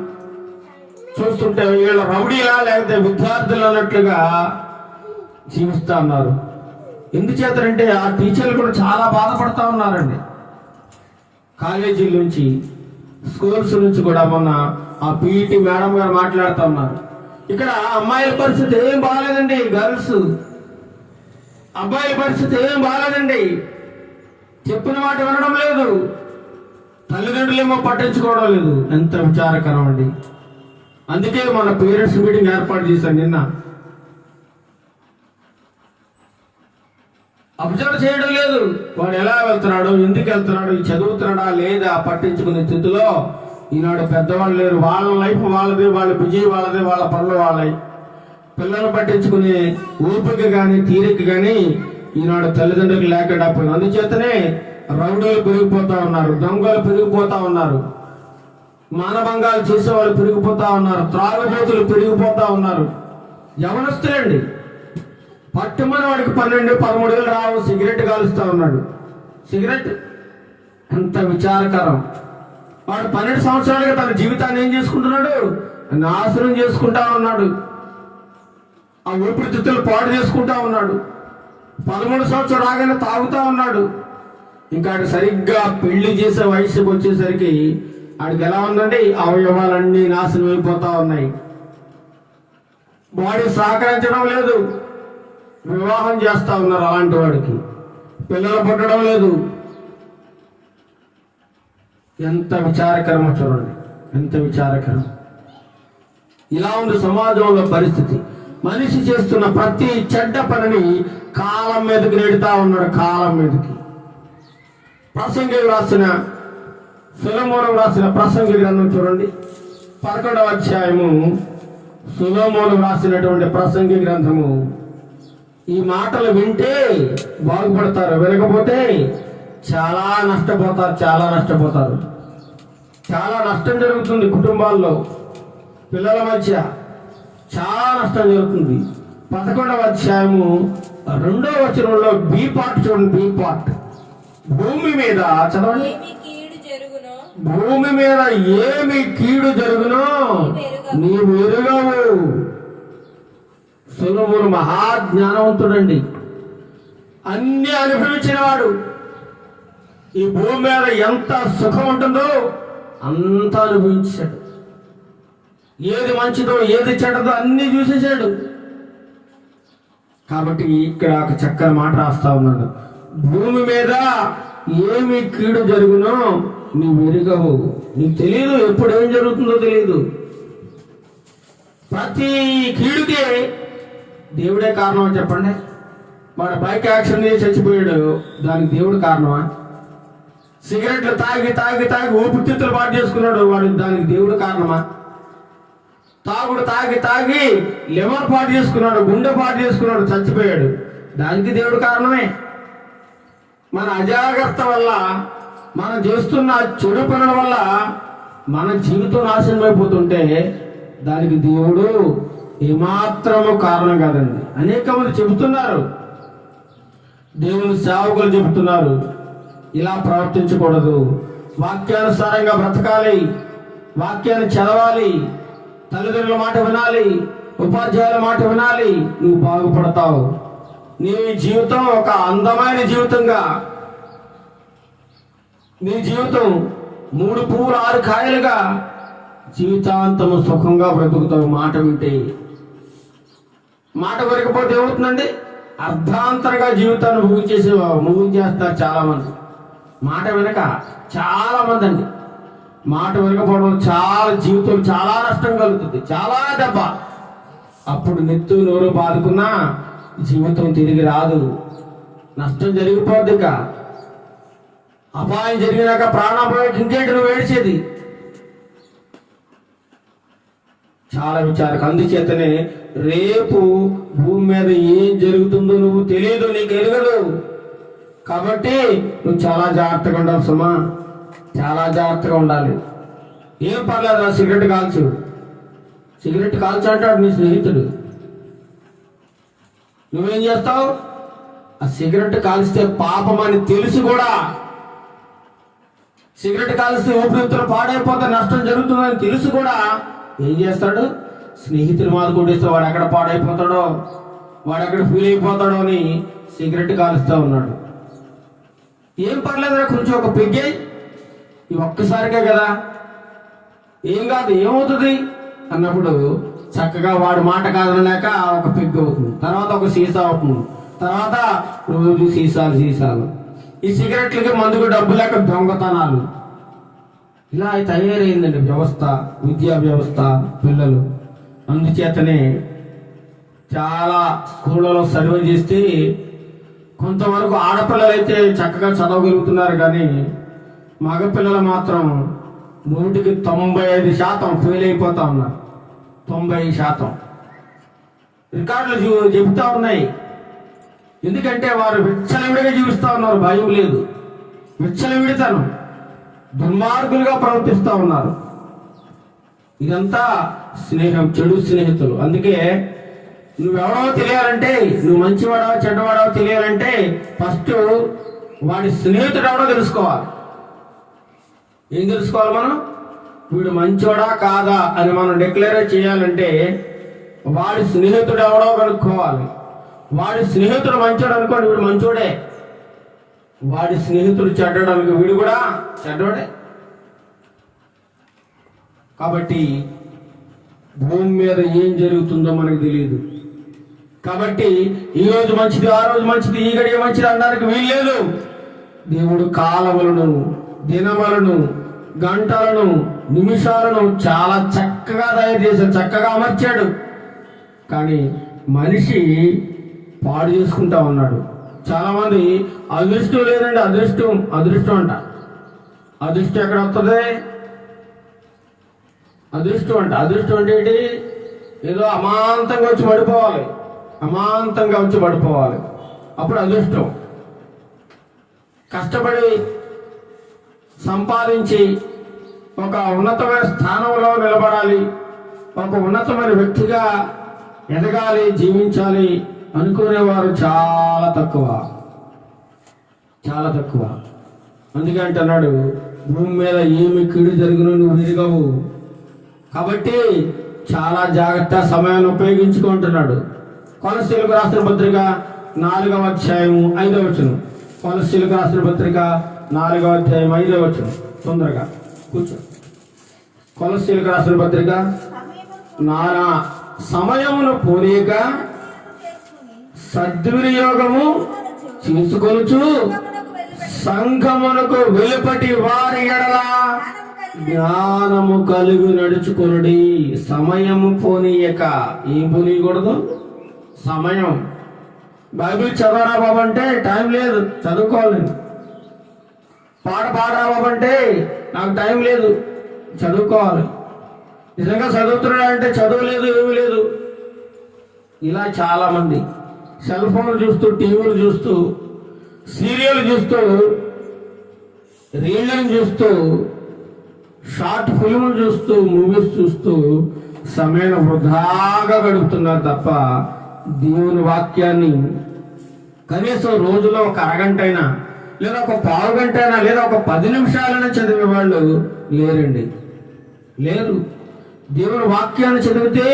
చూస్తుంటే వీళ్ళ రౌడీలా లేకపోతే విద్యార్థులు అన్నట్లుగా జీవిస్తూ ఉన్నారు. ఎందుచేతంటే ఆ టీచర్లు కూడా చాలా బాధపడతా ఉన్నారండి. కాలేజీల నుంచి, స్కూల్స్ నుంచి కూడా మొన్న ఆ పీఈటీ మేడం గారు మాట్లాడుతూ ఉన్నారు. ఇక్కడ అమ్మాయిల పరిస్థితి ఏం బాగాలేదండి, గర్ల్స్. అబ్బాయిల పరిస్థితి ఏం బాగాలేదండి. చెప్పిన మాట వినడం లేదు, తల్లిదండ్రులేమో పట్టించుకోవడం లేదు. ఎంత విచారకరం అండి. అందుకే మన పేరెంట్స్ మీటింగ్ ఏర్పాటు చేశాను నిన్న. అబ్జర్వ్ చేయడం లేదు. వాడు ఎలా వెళ్తున్నాడు, ఎందుకు వెళ్తున్నాడు, చదువుతున్నాడా లేదా పట్టించుకునే స్థితిలో ఈనాడు పెద్దవాళ్ళు లేరు. వాళ్ళ లైఫ్ వాళ్ళది, వాళ్ళ బిజీ వాళ్ళది, వాళ్ళ పనులు వాళ్ళవి. పిల్లలు పట్టించుకునే ఓపిక కానీ తీరిక కానీ ఈనాడు తల్లిదండ్రులకు లేకుండా పోయింది. అందుచేతనే రౌడీలు పెరిగిపోతా ఉన్నారు, దొంగలు పెరిగిపోతా ఉన్నారు, మానభంగాలు చేసేవాళ్ళు పెరిగిపోతా ఉన్నారు, త్రాగుబోతులు పెరిగిపోతా ఉన్నారు. యవనస్తులండి. పట్టుమని వాడికి 12-13 ఏళ్ళు రావు, సిగరెట్ కాలుస్తూ ఉన్నాడు. సిగరెట్ ఎంత విచారకరం. వాడు 12 సంవత్సరాలుగా తన జీవితాన్ని ఏం చేసుకుంటున్నాడు? నాశనం చేసుకుంటా ఉన్నాడు. ఆ ఊపిరితిత్తులు పాడు చేసుకుంటా ఉన్నాడు. 13 సంవత్సరం రాగానే తాగుతా ఉన్నాడు. ఇంకా ఆడు సరిగ్గా పెళ్లి చేసే వయసుకు వచ్చేసరికి ఆడికి ఎలా ఉందండి? అవయవాలన్నీ నాశనం అయిపోతా ఉన్నాయి. బాడీ సహకరించడం లేదు. వివాహం చేస్తా ఉన్నారు అలాంటి వాడికి. పిల్లలు పుట్టడం లేదు. ఎంత విచారకరమో చూడండి, ఎంత విచారకరం. ఇలా ఉంది సమాజంలో పరిస్థితి. మనిషి చేస్తున్న ప్రతి చెడ్డ పనిని కాలం మీదకి నెడుతా ఉన్నాడు. కాలం మీదకి. సొలొమోను రాసిన ప్రసంగి గ్రంథం చూడండి, 11వ అధ్యాయము. సొలొమోను రాసినటువంటి ప్రసంగి గ్రంథము. ఈ మాటలు వింటే బాగుపడతారు, వినకపోతే చాలా నష్టపోతారు. చాలా నష్టం జరుగుతుంది కుటుంబాల్లో, పిల్లల మధ్య చాలా నష్టం జరుగుతుంది. 11వ అధ్యాయము 2వ వచనంలో బి పార్ట్ చూడండి. బి పార్ట్, భూమి మీద చదవండి. భూమి మీద ఏమి కీడు జరుగునో నీవు ఎరుగవు. సొలొమోను మహాజ్ఞానవంతుడండి, అన్ని అనుభవించిన వాడు. ఈ భూమి మీద ఎంత సుఖం ఉంటుందో అంత అనుభవించాడు. ఏది మంచిదో ఏది చెడ్డదో అన్ని చూసేశాడు. కాబట్టి ఇక్కడ ఒక చక్కని మాట రాస్తా ఉన్నాడు. భూమి మీద ఏమి కీడు జరుగునో నీవు ఎరుగవు. నీకు తెలియదు, ఎప్పుడు ఏం జరుగుతుందో తెలియదు. ప్రతి కీడుకి దేవుడే కారణం అని చెప్పండి. వాడు బైక్ యాక్సిడెంట్ చేసి చచ్చిపోయాడు, దానికి దేవుడు కారణమా? సిగరెట్లు తాగి తాగి తాగి ఊపిరితిత్తులు పాటు చేసుకున్నాడు, వాడు దానికి దేవుడు కారణమా? తాగుడు తాగి తాగి లివర్ పాటు చేసుకున్నాడు, గుండె పాటు చేసుకున్నాడు, చచ్చిపోయాడు, దానికి దేవుడు కారణమే. మన అజాగ్రత్త వల్ల, మనం చేస్తున్న చెడు పనుల వల్ల మన జీవితం నాశనం అయిపోతుంటే దానికి దేవుడు ఏమాత్రము కారణం కాదండి. అనేక మంది చెబుతున్నారు, దేవుని సేవకులు చెబుతున్నారు, ఇలా ప్రవర్తించకూడదు, వాక్యానుసారంగా బ్రతకాలి, వాక్యాన్ని చదవాలి, తల్లిదండ్రుల మాట వినాలి, ఉపాధ్యాయుల మాట వినాలి, నువ్వు బాగుపడతావు. నీ జీవితం ఒక అందమైన జీవితంగా, నీ జీవితం 3 పువ్వులు 6 కాయలుగా జీవితాంతము సుఖంగా బ్రతుకుతావు. మాట వింటే. మాట వినకపోతే ఏమవుతుందండి? అర్ధాంతరంగా జీవితాన్ని ముగించేస్తారు చాలా మంది. మాట వినక చాలా మంది అండి. మాట వినకపోవడం చాలా జీవితం చాలా నష్టం కలుగుతుంది, చాలా దెబ్బ. అప్పుడు నెత్తు నోరు బాదుకున్నా జీవితం తిరిగి రాదు, నష్టం జరిగిపోద్ది. ఇక అపాయం జరిగినాక ప్రాణాపాయం ఇంకేంటి నువ్వు ఏడ్చేది? చాలా విచారకు. అందుచేతనే రేపు భూమి మీద ఏం జరుగుతుందో నువ్వు తెలియదు, నీకు ఎరగదు. కాబట్టి నువ్వు చాలా జాగ్రత్తగా ఉండాలి సుమా, చాలా జాగ్రత్తగా ఉండాలి. ఏం పర్లేదు, సిగరెట్ కాల్చు, సిగరెట్ కాల్చు అంటాడు నీ స్నేహితుడు. నువ్వేం చేస్తావు? ఆ సిగరెట్ కాల్స్తే పాపం అని తెలిసి కూడా, సిగరెట్ కాల్స్తే ఊపిరితిత్తులు పాడైపోతే నష్టం జరుగుతుందని తెలిసి కూడా ఏం చేస్తాడు? స్నేహితులు మాది కొట్టేస్తే వాడు ఎక్కడ పాడైపోతాడో, వాడు ఎక్కడ ఫీల్ అయిపోతాడో అని సిగరెట్ కాలుస్తూ ఉన్నాడు. ఏం పర్లేదురా, కొంచెం ఒక పెగ్గే, ఇవి ఒక్కసారిగా కదా, ఏం కాదు, ఏమవుతుంది అన్నప్పుడు చక్కగా వాడు మాట కాదనలేక ఒక పెగ్గు అవుతుంది, తర్వాత ఒక సీసా అవుతుంది, తర్వాత రోజు సీసాలు. ఈ సిగరెట్లకి మందుకు డబ్బు లేక దొంగతనాలు, ఇలా తయారైందండి వ్యవస్థ, విద్యా వ్యవస్థ, పిల్లలు. అందుచేతనే చాలా స్కూళ్ళలో సర్వే చేస్తే కొంతవరకు ఆడపిల్లలు అయితే చక్కగా చదవగలుగుతున్నారు, కానీ మగపిల్లలు మాత్రం 100కి 95% ఫెయిల్ అయిపోతా ఉన్నారు. 90% రికార్డులు చెబుతా ఉన్నాయి. ఎందుకంటే వారు విచ్చలవిడిగా జీవిస్తూ ఉన్నారు, భయం లేదు, విచ్చలవిడితనం, దుర్మార్గులుగా ప్రవర్తిస్తూ ఉన్నారు. ఇదంతా స్నేహం, చెడు స్నేహితులు. అందుకే నువ్వెవడో తెలియాలంటే, నువ్వు మంచివాడవో చెడ్డవాడవో తెలియాలంటే ఫస్ట్ వాడి స్నేహితుడు ఎవడో తెలుసుకోవాలి. ఏం తెలుసుకోవాలి మనం? వీడు మంచోడా కాదా అని మనం డిక్లేర్ చేయాలంటే వాడి స్నేహితుడు ఎవడో కనుక్కోవాలి. వాడి స్నేహితుడు మంచోడు అనుకోండి, వీడు మంచోడే. వాడి స్నేహితుడు చెడ్డడానికి వీడు కూడా చెడ్డోడే. కాబట్టి భూమి మీద ఏం జరుగుతుందో మనకు తెలియదు. కాబట్టి ఈ రోజు మంచిది, ఆ రోజు మంచిది, ఈ గడియ మంచిది అనడానికి వీల్లేదు. దేవుడు కాలములను, దినములను, గంటలను, నిమిషాలను చాలా చక్కగా తయారు చేశాడు, చక్కగా అమర్చాడు. కానీ మనిషి పాడు చేసుకుంటా ఉన్నాడు. చాలా మంది అదృష్టం లేదండి, అదృష్టం అంట. అదృష్టం ఎక్కడ వస్తుంది? అదృష్టం అంటే ఏంటి? ఏదో అమాంతంగా వచ్చి పడిపోవాలి, అప్పుడు అదృష్టం. కష్టపడి సంపాదించి ఒక ఉన్నతమైన స్థానంలో నిలబడాలి, ఒక ఉన్నతమైన వ్యక్తిగా ఎదగాలి, జీవించాలి అనుకునేవారు చాలా తక్కువ. అందుకే అంటున్నాడు, భూమి మీద ఏమి కీడు జరిగిన నువ్వు ఎరగవు. కాబట్టి చాలా జాగ్రత్త సమయాన్ని ఉపయోగించుకుంటున్నాడు. కొలస్సీలకు రాసిన పత్రిక 4వ అధ్యాయం 5వ వచనం. కొలస్సీలకు రాసిన పత్రిక 4వ అధ్యాయం 5వ వచనం. తొందరగా కూర్చో. కొలస్సీలకు రాసిన పత్రిక సమయమును పోనీక సద్వినియోగము చేసుకొనుచు సంఘమునకు వెలుపటి వారి ఎడల జ్ఞానము కలిగి నడుచుకొనుడి. సమయము పోనీయక. ఏం పోనీయకూడదు? సమయం. బైబిల్ చదవరా బాబు అంటే టైం లేదు, చదువుకోవాలి. పాట పాడరా బాబు అంటే నాకు టైం లేదు, చదువుకోవాలి. నిజంగా చదువుతున్నాడంటే చదువులేదు, ఏమీ లేదు. ఇలా చాలా మంది సెల్ ఫోన్లు చూస్తూ, టీవీలు చూస్తూ, సీరియల్ చూస్తూ, రీళ్ళను చూస్తూ, షార్ట్ ఫిల్మ్లు చూస్తూ, మూవీస్ చూస్తూ సమయాన్ని వృధాగా గడుపుతున్నారు తప్ప దేవుని వాక్యాన్ని కనీసం రోజులో ఒక అరగంట అయినా, లేదా ఒక పావు గంట అయినా, లేదా ఒక 10 నిమిషాలైనా చదివే వాళ్ళు లేరు. దేవుని వాక్యాన్ని చదివితే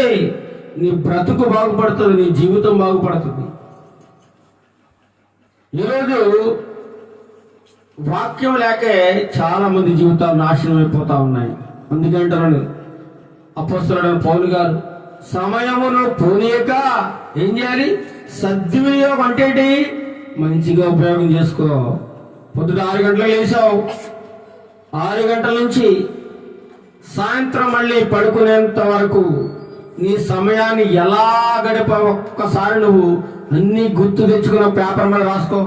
నీ బ్రతుకు బాగుపడుతుంది, నీ జీవితం బాగుపడుతుంది. ఈరోజు వాక్యం లేకే చాలా మంది జీవితాలు నాశనం అయిపోతా ఉన్నాయి. అందుకంటున్నాను అపోస్తలుడైన పౌలు గారు, సమయమును పోనీయక ఏం చేయాలి? సద్వినియోగం అంటే ఏంటి? మంచిగా ఉపయోగం చేసుకో. పొద్దుట 6 గంటలకు లేచావు, 6 గంటల నుంచి సాయంత్రం మళ్ళీ పడుకునేంత వరకు నీ సమయాన్ని ఎలా గడిపావు ఒక్కసారి నువ్వు అన్ని గుర్తు తెచ్చుకున్న పేపర్ మీద రాసుకో.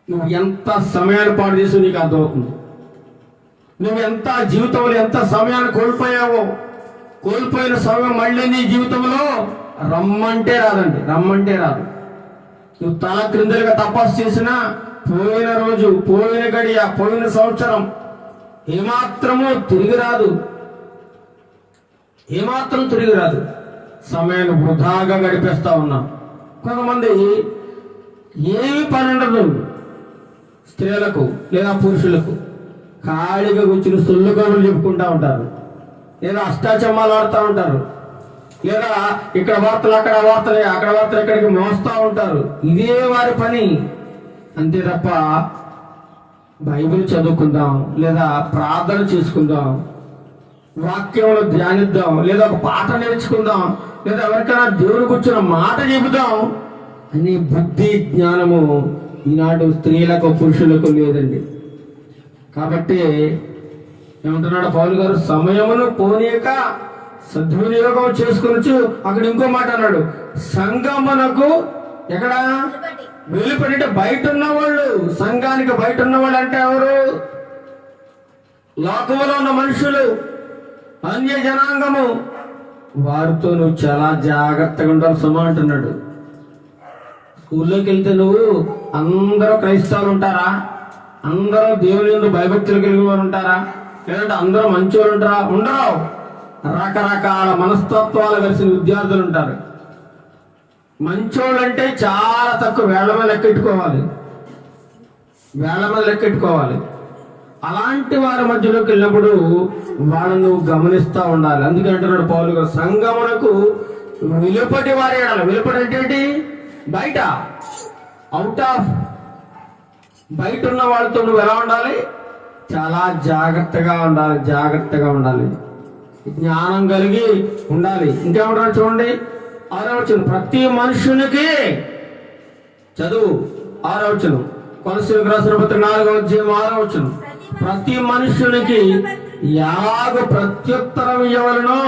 నువ్వు ఎంత సమయాన్ని పాడు చేసి నీకు అర్థమవుతుంది. నువ్వు ఎంత జీవితంలో ఎంత సమయాన్ని కోల్పోయావో, కోల్పోయిన సమయం మళ్ళీ నీ జీవితంలో రమ్మంటే రాదు. నువ్వు తల క్రిందలుగా తపస్సు చేసినా పోయిన రోజు, పోయిన గడియ, పోయిన సంవత్సరం ఏమాత్రం తిరిగి రాదు. సమయాన్ని వృధాగా గడిపేస్తా ఉన్నాం. కొంతమంది ఏమి పని ఉండదు, స్త్రీలకు లేదా పురుషులకు ఖాళీగా కూర్చుని సొల్లు కబుర్లు చెప్పుకుంటా ఉంటారు, లేదా అష్టాచమ్మాలు ఆడుతూ ఉంటారు, లేదా ఇక్కడ వార్తలు అక్కడ వార్తలే, అక్కడ వార్తలు ఇక్కడికి మోస్తూ ఉంటారు. ఇదే వారి పని. అంతే తప్ప బైబిల్ చదువుకుందాం, లేదా ప్రార్థన చేసుకుందాం, వాక్యంలో ధ్యానిద్దాం, లేదా ఒక పాట నేర్చుకుందాం, లేదా ఎవరికైనా దేవుని కూర్చున్న మాట చెబుదాం అనే బుద్ధి జ్ఞానము ఈనాడు స్త్రీలకు పురుషులకు లేదండి. కాబట్టి ఏమంటున్నాడు పౌలు గారు? సమయమును పోనీయక సద్వినియోగం చేసుకొనొచ్చు. అక్కడ ఇంకో మాట అన్నాడు, సంఘమునకు ఎక్కడ వెలుపడి. అంటే బయట ఉన్నవాళ్ళు, సంఘానికి బయట ఉన్నవాళ్ళు అంటే ఎవరు? లోకంలో ఉన్న మనుషులు, అన్య జనాంగము. వారితో నువ్వు చాలా జాగ్రత్తగా ఉండాలి సుమా అంటున్నాడు. స్కూల్లోకి వెళ్తే నువ్వు అందరూ క్రైస్తవులు ఉంటారా? అందరూ దేవుని యందు భయభక్తులు కలిగిన వారు ఉంటారా? లేదంటే అందరూ మంచివారు ఉంటారా? ఉండరు. రకరకాల మనస్తత్వాలు కలిసిన విద్యార్థులు ఉంటారు. మంచోళ్ళు అంటే చాలా తక్కువ, వేళ్ల మీద లెక్కెట్టుకోవాలి. అలాంటి వారి మధ్యలోకి వెళ్ళినప్పుడు వాళ్ళను నువ్వు గమనిస్తూ ఉండాలి. అందుకే అంటున్నాడు పౌలు గారు, సంఘమునకు వెలుపటి వారి ఎడల. వెలుపటి అంటే ఏంటి? బయట, అవుట్ ఆఫ్, బయట ఉన్న వాళ్ళతో నువ్వు ఎలా ఉండాలి? చాలా జాగ్రత్తగా ఉండాలి, జాగ్రత్తగా ఉండాలి, జ్ఞానం కలిగి ఉండాలి. ఇంకేమంటారు చూడండి, 6వ వచనం, ప్రతి మనుషునికి, చదువు 6వ వచనం, కొలస్సీయులకు రాసిన పత్రిక 4వ అధ్యాయం 6వ వచనం, ప్రతి మనుషునికి ఎలాగ ప్రత్యుత్తరం ఇవ్వవలెనో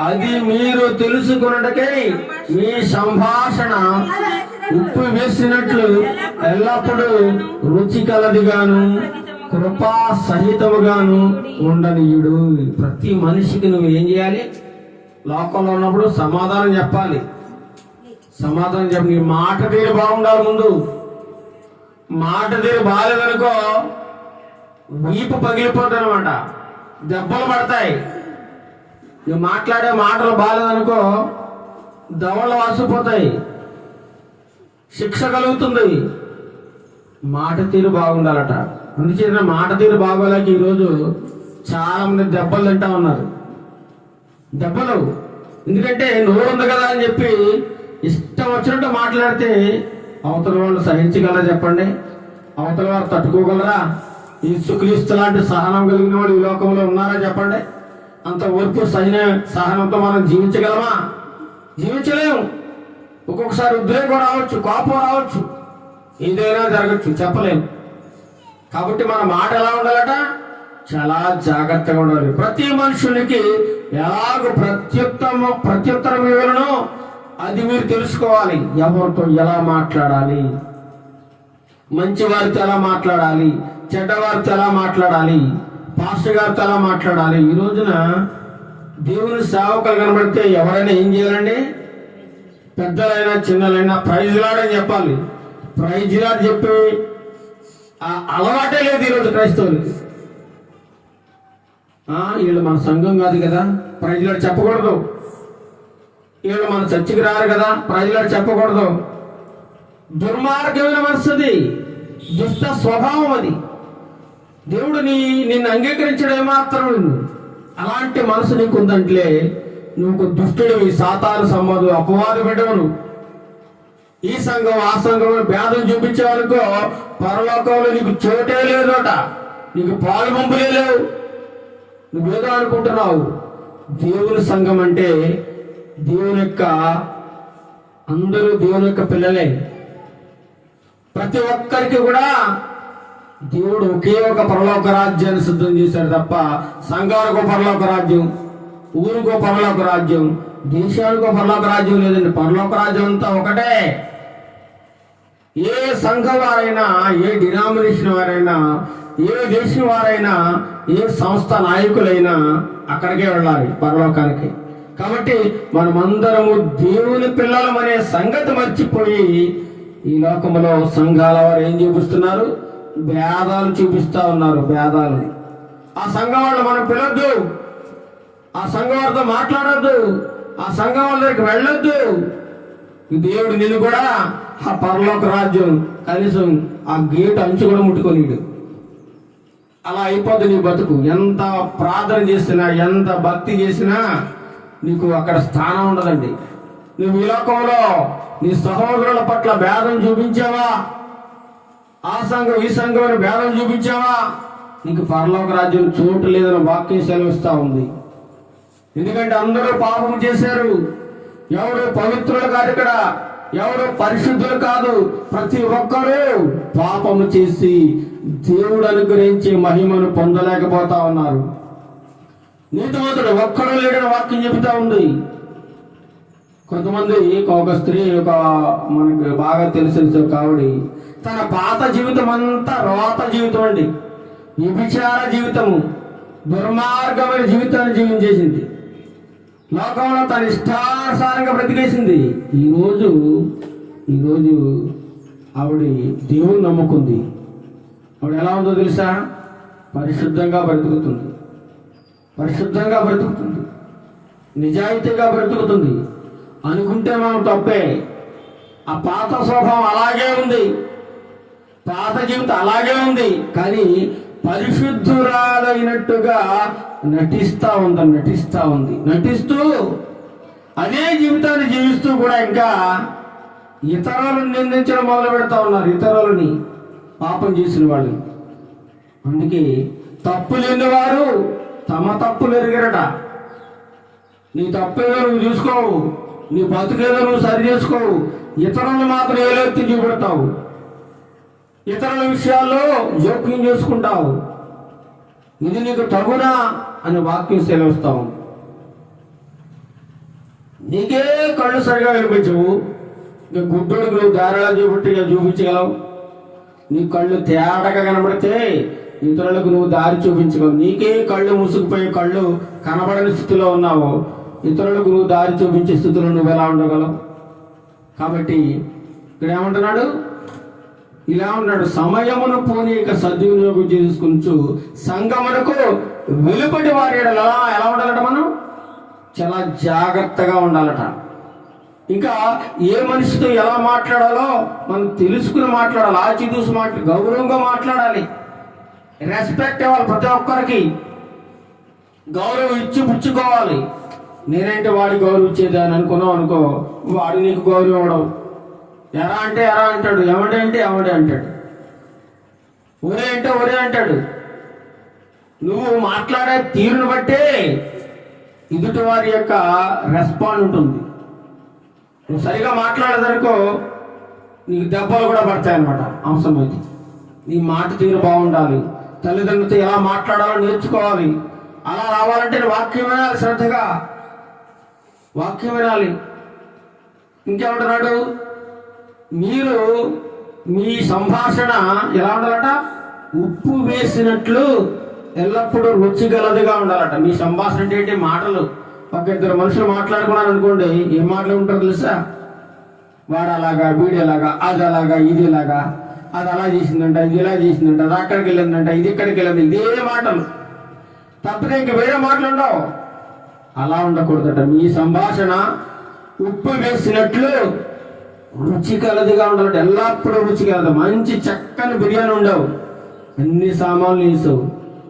అది మీరు తెలుసుకున్నటకై మీ సంభాషణ ఉప్పు వేసినట్లు ఎల్లప్పుడూ రుచి కలదిగాను కృపా సహితముగాను ఉండనీయుడు. ప్రతి మనిషికి నువ్వు ఏం చేయాలి? లోకంలో ఉన్నప్పుడు సమాధానం చెప్పాలి. సమాధానం చెప్పి నీ మాట తీరు బాగుండాలి. ముందు మాట తీరు బాగాలేదనుకో వీపు పగిలిపోతుంది అనమాట, దెబ్బలు పడతాయి. నువ్వు మాట్లాడే మాటలు బాగాలేదనుకో దవళ్ళు వాసిపోతాయి, శిక్ష కలుగుతుంది. మాట తీరు బాగుండాలట. అందుచేత మాట తీరు బాగోలేక ఈరోజు చాలా మంది దెబ్బలు తింటా ఉన్నారు. దెబ్బలు ఎందుకంటే నోరు ఉంది కదా అని చెప్పి ఇష్టం వచ్చినట్టు మాట్లాడితే అవతల వాళ్ళు సహించగలరా చెప్పండి? అవతల వారు తట్టుకోగలరా? ఈ సుక్రీస్తు లాంటి సహనం కలిగిన వాడు ఈ లోకంలో ఉన్నారా చెప్పండి? అంత ఓర్పు సహనంతో మనం జీవించగలమా? జీవించలేము. ఒక్కొక్కసారి ఉద్రేకం రావచ్చు, కోపం రావచ్చు, ఏదైనా జరగచ్చు, చెప్పలేము. కాబట్టి మన మాట ఎలా ఉండాలట? చాలా జాగ్రత్తగా ఉండాలి. ప్రతి మనుషునికి ఎలాగ ప్రత్యుత్తరం ఇవ్వను అది మీరు తెలుసుకోవాలి. ఎవరితో ఎలా మాట్లాడాలి, మంచి వారితో ఎలా మాట్లాడాలి, చెడ్డవారితో ఎలా మాట్లాడాలి, పాస్టర్ గారితో ఎలా మాట్లాడాలి. ఈ రోజున దేవుని సేవకులు కనబడితే ఎవరైనా ఏం చేయాలండి? పెద్దలైనా చిన్నలైనా ప్రైజ్ లాడ్ అని చెప్పాలి. ప్రైజ్ లాడ్ చెప్పి అలవాటే లేదు ఈరోజు క్రైస్తవులకి. వీళ్ళు మన సంఘం కాదు కదా, ప్రైజ్ లాడ్ చెప్పకూడదు. వీళ్ళు మన చర్చికి రారు కదా, ప్రైజ్ లాడ్ చెప్పకూడదు. దుర్మార్గమైన మనసుది, దుష్ట స్వభావం అది. దేవుడు నిన్ను అంగీకరించడం ఏమాత్రం నిన్ను. అలాంటి మనసు నీకు ఉందంటే నువ్వు దుష్టుడివి, సాతాను సంబంధం, అపవాది బిడ్డవును. ఈ సంఘం ఆ సంఘం భేదం చూపించేవనుకో పరలోకంలో నీకు చోటే లేదోట, నీకు పాలు పంపులే లేవు. నువ్వేదో అనుకుంటున్నావు. దేవుని సంఘం అంటే అందరూ దేవుని యొక్క పిల్లలే. ప్రతి ఒక్కరికి కూడా దేవుడు ఒకే ఒక పరలోక రాజ్యాన్ని సిద్ధం చేశాడు తప్ప సంఘానికో పరలోక రాజ్యం, ఊరికో పరలోక రాజ్యం, దేశానికో పరలోక రాజ్యం లేదండి. పరలోక రాజ్యం అంతా ఒకటే. ఏ సంఘం వారైనా, ఏ డినామినేషన్ వారైనా, ఏ దేశం వారైనా, ఏ సంస్థ నాయకులైనా అక్కడికే వెళ్ళాలి, పరలోకానికి. కాబట్టి మనమందరము దేవుని పిల్లలమనే సంగతి మర్చిపోయి ఈ లోకంలో సంఘాల వారు ఏం చూపిస్తున్నారు? భేదాలు చూపిస్తా ఉన్నారు, భేదాలు. ఆ సంఘం వాళ్ళు మనం పిలవద్దు, ఆ సంఘం వారితో మాట్లాడొద్దు, ఆ సంఘం వాళ్ళ దగ్గరికి వెళ్ళొద్దు. దేవుడు నిన్ను కూడా ఆ పరలోక రాజ్యం కనీసం ఆ గేట్ అంచు కూడా ముట్టుకోనీడు. అలా అయిపోద్ది నీ బతుకు. ఎంత ప్రార్థన చేసినా, ఎంత భక్తి చేసినా నీకు అక్కడ స్థానం ఉండదండి. నువ్వు ఈ లోకంలో నీ సహోదరుల పట్ల భేదం చూపించావా, ఆ సంఘం ఈ సంఘం అని భేదం చూపించావా, నీకు పరలోక రాజ్యం చోటు లేదని వాక్యం సెలవిస్తా ఉంది. ఎందుకంటే అందరూ పాపం చేశారు. ఎవరు పవిత్రులు కాదు, ఇక్కడ ఎవరు పరిశుద్ధులు కాదు. ప్రతి ఒక్కరూ పాపము చేసి దేవుడు అనుగ్రహించే మహిమను పొందలేకపోతా ఉన్నారు. నీతిమంతుడు ఒక్కడూ లేడని వాక్యం చెబుతా ఉంది. కొంతమంది ఒక స్త్రీ, మనకు బాగా తెలిసిన కావిడి, తన పాత జీవితం అంతా రోత జీవితం అండి, వ్యభిచార జీవితము, దుర్మార్గమైన జీవితాన్ని జీవించేసింది. లోకంలో తన ఇష్టానుసారంగా బ్రతికేసింది. ఈరోజు ఆవిడ దేవుని నమ్ముకుంది. ఆవిడ ఎలా ఉందో తెలుసా? పరిశుద్ధంగా బ్రతుకుతుంది, పరిశుద్ధంగా బ్రతుకుతుంది, నిజాయితీగా బ్రతుకుతుంది. అనుకుంటే మనం తప్పే. ఆ పాత స్వభావం అలాగే ఉంది, పాత జీవితం అలాగే ఉంది. కానీ పరిశుద్ధురాలైనట్టుగా నటిస్తూ నటిస్తూ అదే జీవితాన్ని జీవిస్తూ కూడా ఇంకా ఇతరులను నిందించడం మొదలు పెడతా ఉన్నారు, ఇతరులని పాపం చేసిన వాళ్ళు. అందుకే తప్పు లేని వారు తమ తప్పులు ఎరిగరట. నీ తప్పేదో నువ్వు చూసుకోవు, నీ బతుకేదో నువ్వు సరి చేసుకోవు, ఇతరులను మాత్రం ఏలెత్తి చూపెడతావు, ఇతరుల విషయాల్లో జోక్యం చేసుకుంటావు. ఇది నీకు తగునా అని వాక్యం సెలవుస్తావు. నీకే కళ్ళు సరిగా వినిపించవు, ఇక గుడ్డోడికి నువ్వు దారిలా చూపించగలవు. నీ కళ్ళు తేటగా కనబడితే ఇతరులకు నువ్వు దారి చూపించగలవు. నీకే కళ్ళు మూసుకుపోయి కళ్ళు కనబడని స్థితిలో ఉన్నావు, ఇతరులకు నువ్వు దారి చూపించే స్థితిలో నువ్వు ఎలా ఉండగలవు? కాబట్టి ఇక్కడ ఏమంటున్నాడు, ఇలా ఉన్నాడు, సమయమును పోనీక సద్వినియోగం చేసుకుంటూ సంఘమునకు వెలుపటి వారి ఎలా ఉండాలట? మనం చాలా జాగ్రత్తగా ఉండాలట. ఇంకా ఏ మనిషితో ఎలా మాట్లాడాలో మనం తెలుసుకుని మాట్లాడాలి, ఆచితూసి గౌరవంగా మాట్లాడాలి, రెస్పెక్ట్ ఇవ్వాలి. ప్రతి ఒక్కరికి గౌరవం ఇచ్చి పుచ్చుకోవాలి. నేనంటే వాడి గౌరవం ఇచ్చేది అని అనుకున్నావు అనుకో, వాడు నీకు గౌరవం ఇవ్వడం. ఎరా అంటే ఎరా అంటాడు, ఎవడే అంటే ఎవడే అంటాడు, ఒరే అంటే ఒరే అంటాడు. నువ్వు మాట్లాడే తీరును బట్టే ఎదుటి వారి యొక్క రెస్పాండ్ ఉంటుంది. నువ్వు సరిగా మాట్లాడేదనుకో నీకు దెబ్బలు కూడా పడతాయన్నమాట. అవసరమైతే నీ మాట తీరు బాగుండాలి, తల్లిదండ్రులతో ఎలా మాట్లాడాలో నేర్చుకోవాలి. అలా రావాలంటే వాక్యం వినాలి, శ్రద్ధగా వాక్యం వినాలి. ఇంకేమంటున్నాడు, మీరు మీ సంభాషణ ఎలా ఉండాలట? ఉప్పు వేసినట్లు ఎల్లప్పుడూ రుచిగలదిగా ఉండాలట. మీ సంభాషణ అంటే ఏంటి? మాటలు. ఒక ఇద్దరు మనుషులు మాట్లాడుకున్నారు అనుకోండి, ఏం మాటలు ఉంటారో తెలుసా? వాడు అలాగా, వీడు ఎలాగా, అది అలాగా, ఇది ఇలాగా, అది అలా చేసిందంట, ఇది ఇలా చేసిందంట, అది అక్కడికి వెళ్ళిందంట, ఇది ఇక్కడికి వెళ్ళింది, ఇదే మాటలు తప్పితే ఇంక వేరే మాటలు ఉండవు. అలా ఉండకూడదట. మీ సంభాషణ ఉప్పు వేసినట్లు రుచి కలదిగా ఉండాలంటే ఎల్లప్పుడూ రుచి కలదు. మంచి చక్కని బిర్యానీ ఉండవు, అన్ని సామాన్లు వేసావు,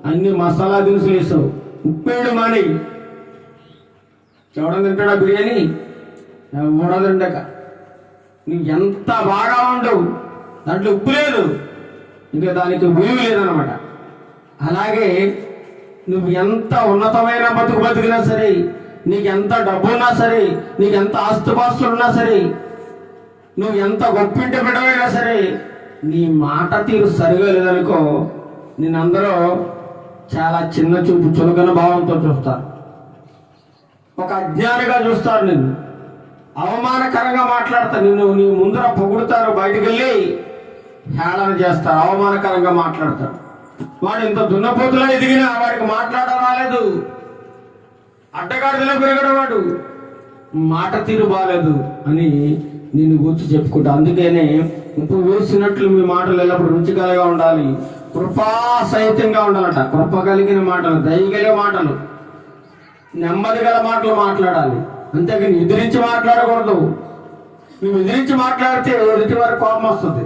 అన్ని మసాలా దినుసులు వేసావు, ఉప్పేడు మాని ఎవడం తింటాడా బిర్యానీ? ఎవడదండక. నువ్వు ఎంత బాగా ఉండవు, దాంట్లో ఉప్పు లేదు, ఇంకా దానికి విలువ లేదనమాట. అలాగే నువ్వు ఎంత ఉన్నతమైన బతికినా సరే, నీకు ఎంత డబ్బు ఉన్నా సరే, నీకు ఎంత ఆస్తుపాస్తులు ఉన్నా సరే, నువ్వు ఎంత గొప్పింటి బిడ్డమైనా సరే, నీ మాట తీరు సరిగా లేదనుకో, నేనందరూ చాలా చిన్న చూపు, చులకన భావంతో చూస్తారు, ఒక అజ్ఞానిగా చూస్తారు, నిన్ను అవమానకరంగా మాట్లాడతారు, నీ ముందర పొగుడుతారు, బయటికి వెళ్ళి హేళన చేస్తారు, అవమానకరంగా మాట్లాడతారు. వాడు ఇంత దున్నపోతులా ఎదిగినా వాడికి మాట్లాడడం రాలేదు, అడ్డగాడిలో పెరగడం, వాడు మాట తీరు బాలేదు అని నిన్ను గుర్తు చెప్పుకుంటా. అందుకనే ఉప్పు వేసినట్లు మీ మాటలు ఎల్లప్పుడు రుచికరంగా ఉండాలి, కృపా సహితంగా ఉండాలట. కృప కలిగిన మాటలు, దయగలిగే మాటలు, నెమ్మది గల మాటలు మాట్లాడాలి. అంతేగాని ఎదిరించి మాట్లాడకూడదు. నువ్వు ఎదిరించి మాట్లాడితే ఎదుటి వారికి కోపం వస్తుంది,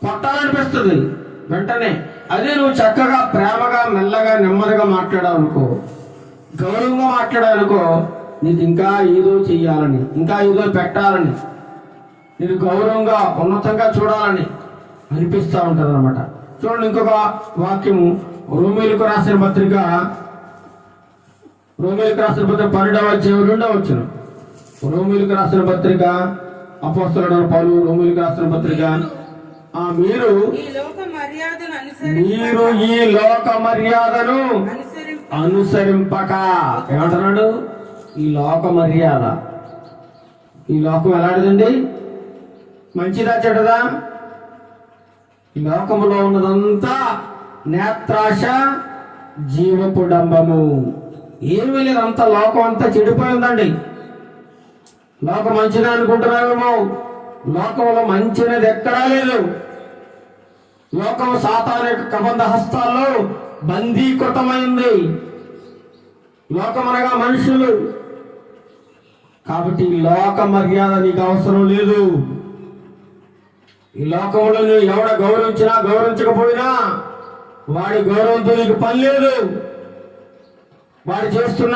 కొట్టాలనిపిస్తుంది వెంటనే. అదే నువ్వు చక్కగా ప్రేమగా మెల్లగా నెమ్మదిగా మాట్లాడావనుకో, గౌరవంగా మాట్లాడావనుకో, నీకు ఇంకా ఏదో చెయ్యాలని, ఇంకా ఏదో పెట్టాలని, నేను గౌరవంగా ఉన్నతంగా చూడాలని అనిపిస్తూ ఉంటుంది అనమాట. చూడండి ఇంకొక వాక్యము, రోమీయులకు రాసిన పత్రిక 12వ అధ్యాయం 2వ వచనం. రోమీయులకు రాసిన పత్రిక, అపోస్తలుడైన పౌలు రోమీయులకు రాసిన పత్రిక, మీరు ఈ లోక మర్యాదను అనుసరింపక. ఏమంటున్నాడు? ఈ లోక మర్యాద, ఈ లోకం ఎలాంటిదండి? మంచిదా చెడ్డదా? ఈ లోకములో ఉన్నదంతా నేత్రాశ, జీవపు డంబము. ఏమీ లేదు, అంత లోకం అంతా చెడిపోయిందండి. లోకం మంచిదా అనుకుంటున్నామేమో, లోకంలో మంచినది ఎక్కడా లేదు. లోకం సాతాను యొక్క కబంధ హస్తాల్లో బందీకృతమైంది. లోకం అనగా మనుషులు. కాబట్టి లోక మర్యాద నీకు అవసరం లేదు. ఈ లోకంలో నువ్వు ఎవడ గౌరవించినా గౌరవించకపోయినా వాడి గౌరవంతో నీకు పని లేదు. వాడు చేస్తున్న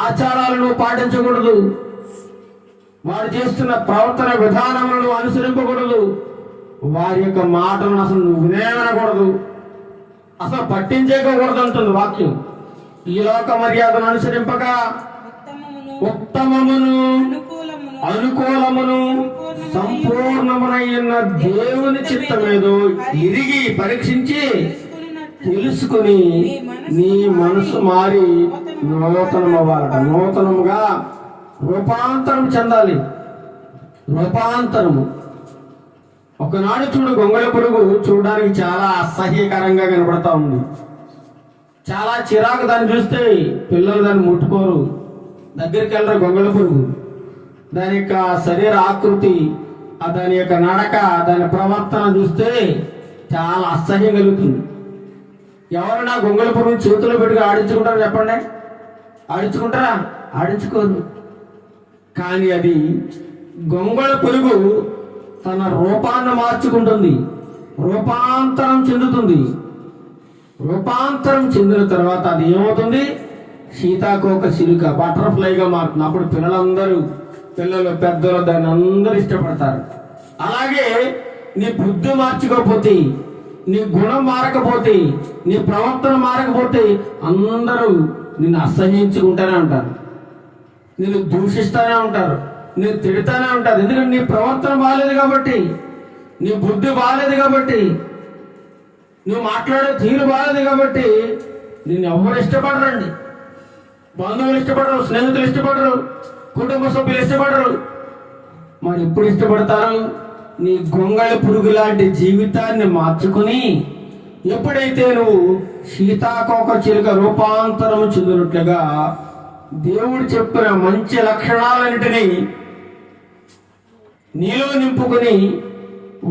ఆచారాలను నువ్వు పాటించకూడదు. వాడు చేస్తున్న ప్రవర్తన విధానములను అనుసరింపకూడదు. వారి యొక్క మాటలను అసలు నువ్వు వినేయనకూడదు, అసలు పట్టించేయకూడదు అంటుంది వాక్యం. ఈ లోక మర్యాదను అనుసరింపక ఉత్తమమును అనుకూలమును సంపూర్ణమునైన దేవుని చిత్తమేదో ఎరిగి పరీక్షించి తెలుసుకుని నీ మనసు మారి నూతనమవ్వాలట. నూతనముగా రూపాంతరం చెందాలి. రూపాంతరము. ఒకనాడు చూడు, గొంగళి పురుగు చూడడానికి చాలా అసహ్యకరంగా కనబడతా ఉంది. చాలా చిరాకు దాన్ని చూస్తే. పిల్లలు దాన్ని ముట్టుకోరు, దగ్గరికి వెళ్ళరు. గొంగళి పురుగు దాని యొక్క శరీర ఆకృతి, దాని యొక్క నడక, దాని ప్రవర్తన చూస్తే చాలా అసహ్యం కలుగుతుంది. ఎవరైనా గొంగళి పురుగు చేతుల్లో పెట్టుకు ఆడించుకుంటారా చెప్పండి? ఆడించుకుంటారా? ఆడించుకోరు. కానీ అది గొంగళి పురుగు తన రూపాన్ని మార్చుకుంటుంది, రూపాంతరం చెందుతుంది. రూపాంతరం చెందిన తర్వాత అది ఏమవుతుంది? సీతాకోక చిలుక, బటర్ఫ్లైగా మారుతుంది. అప్పుడు పిల్లలు పెద్దలు దాన్ని అందరూ ఇష్టపడతారు. అలాగే నీ బుద్ధి మార్చుకోకపోతే, నీ గుణం మారకపోతే, నీ ప్రవర్తన మారకపోతే అందరూ నిన్ను అసహ్యించుకుంటూనే ఉంటారు, నిన్ను దూషిస్తూనే ఉంటారు, నేను తిడతానే ఉంటారు. ఎందుకంటే నీ ప్రవర్తన బాగాలేదు కాబట్టి, నీ బుద్ధి బాగాలేదు కాబట్టి, నువ్వు మాట్లాడే తీరు బాగాలేదు కాబట్టి నిన్ను ఎవరు ఇష్టపడరండి. బంధువులు ఇష్టపడరు, స్నేహితులు ఇష్టపడరు, కుటుంబ సభ్యులు ఇష్టపడరు. మరి ఎప్పుడు ఇష్టపడతారు? నీ గొంగళి పురుగు లాంటి జీవితాన్ని మార్చుకుని ఎప్పుడైతే నువ్వు సీతాకోక చిలుక రూపాంతరం చెందినట్లుగా దేవుడు చెప్పిన మంచి లక్షణాలన్నిటినీ నీలో నింపుకుని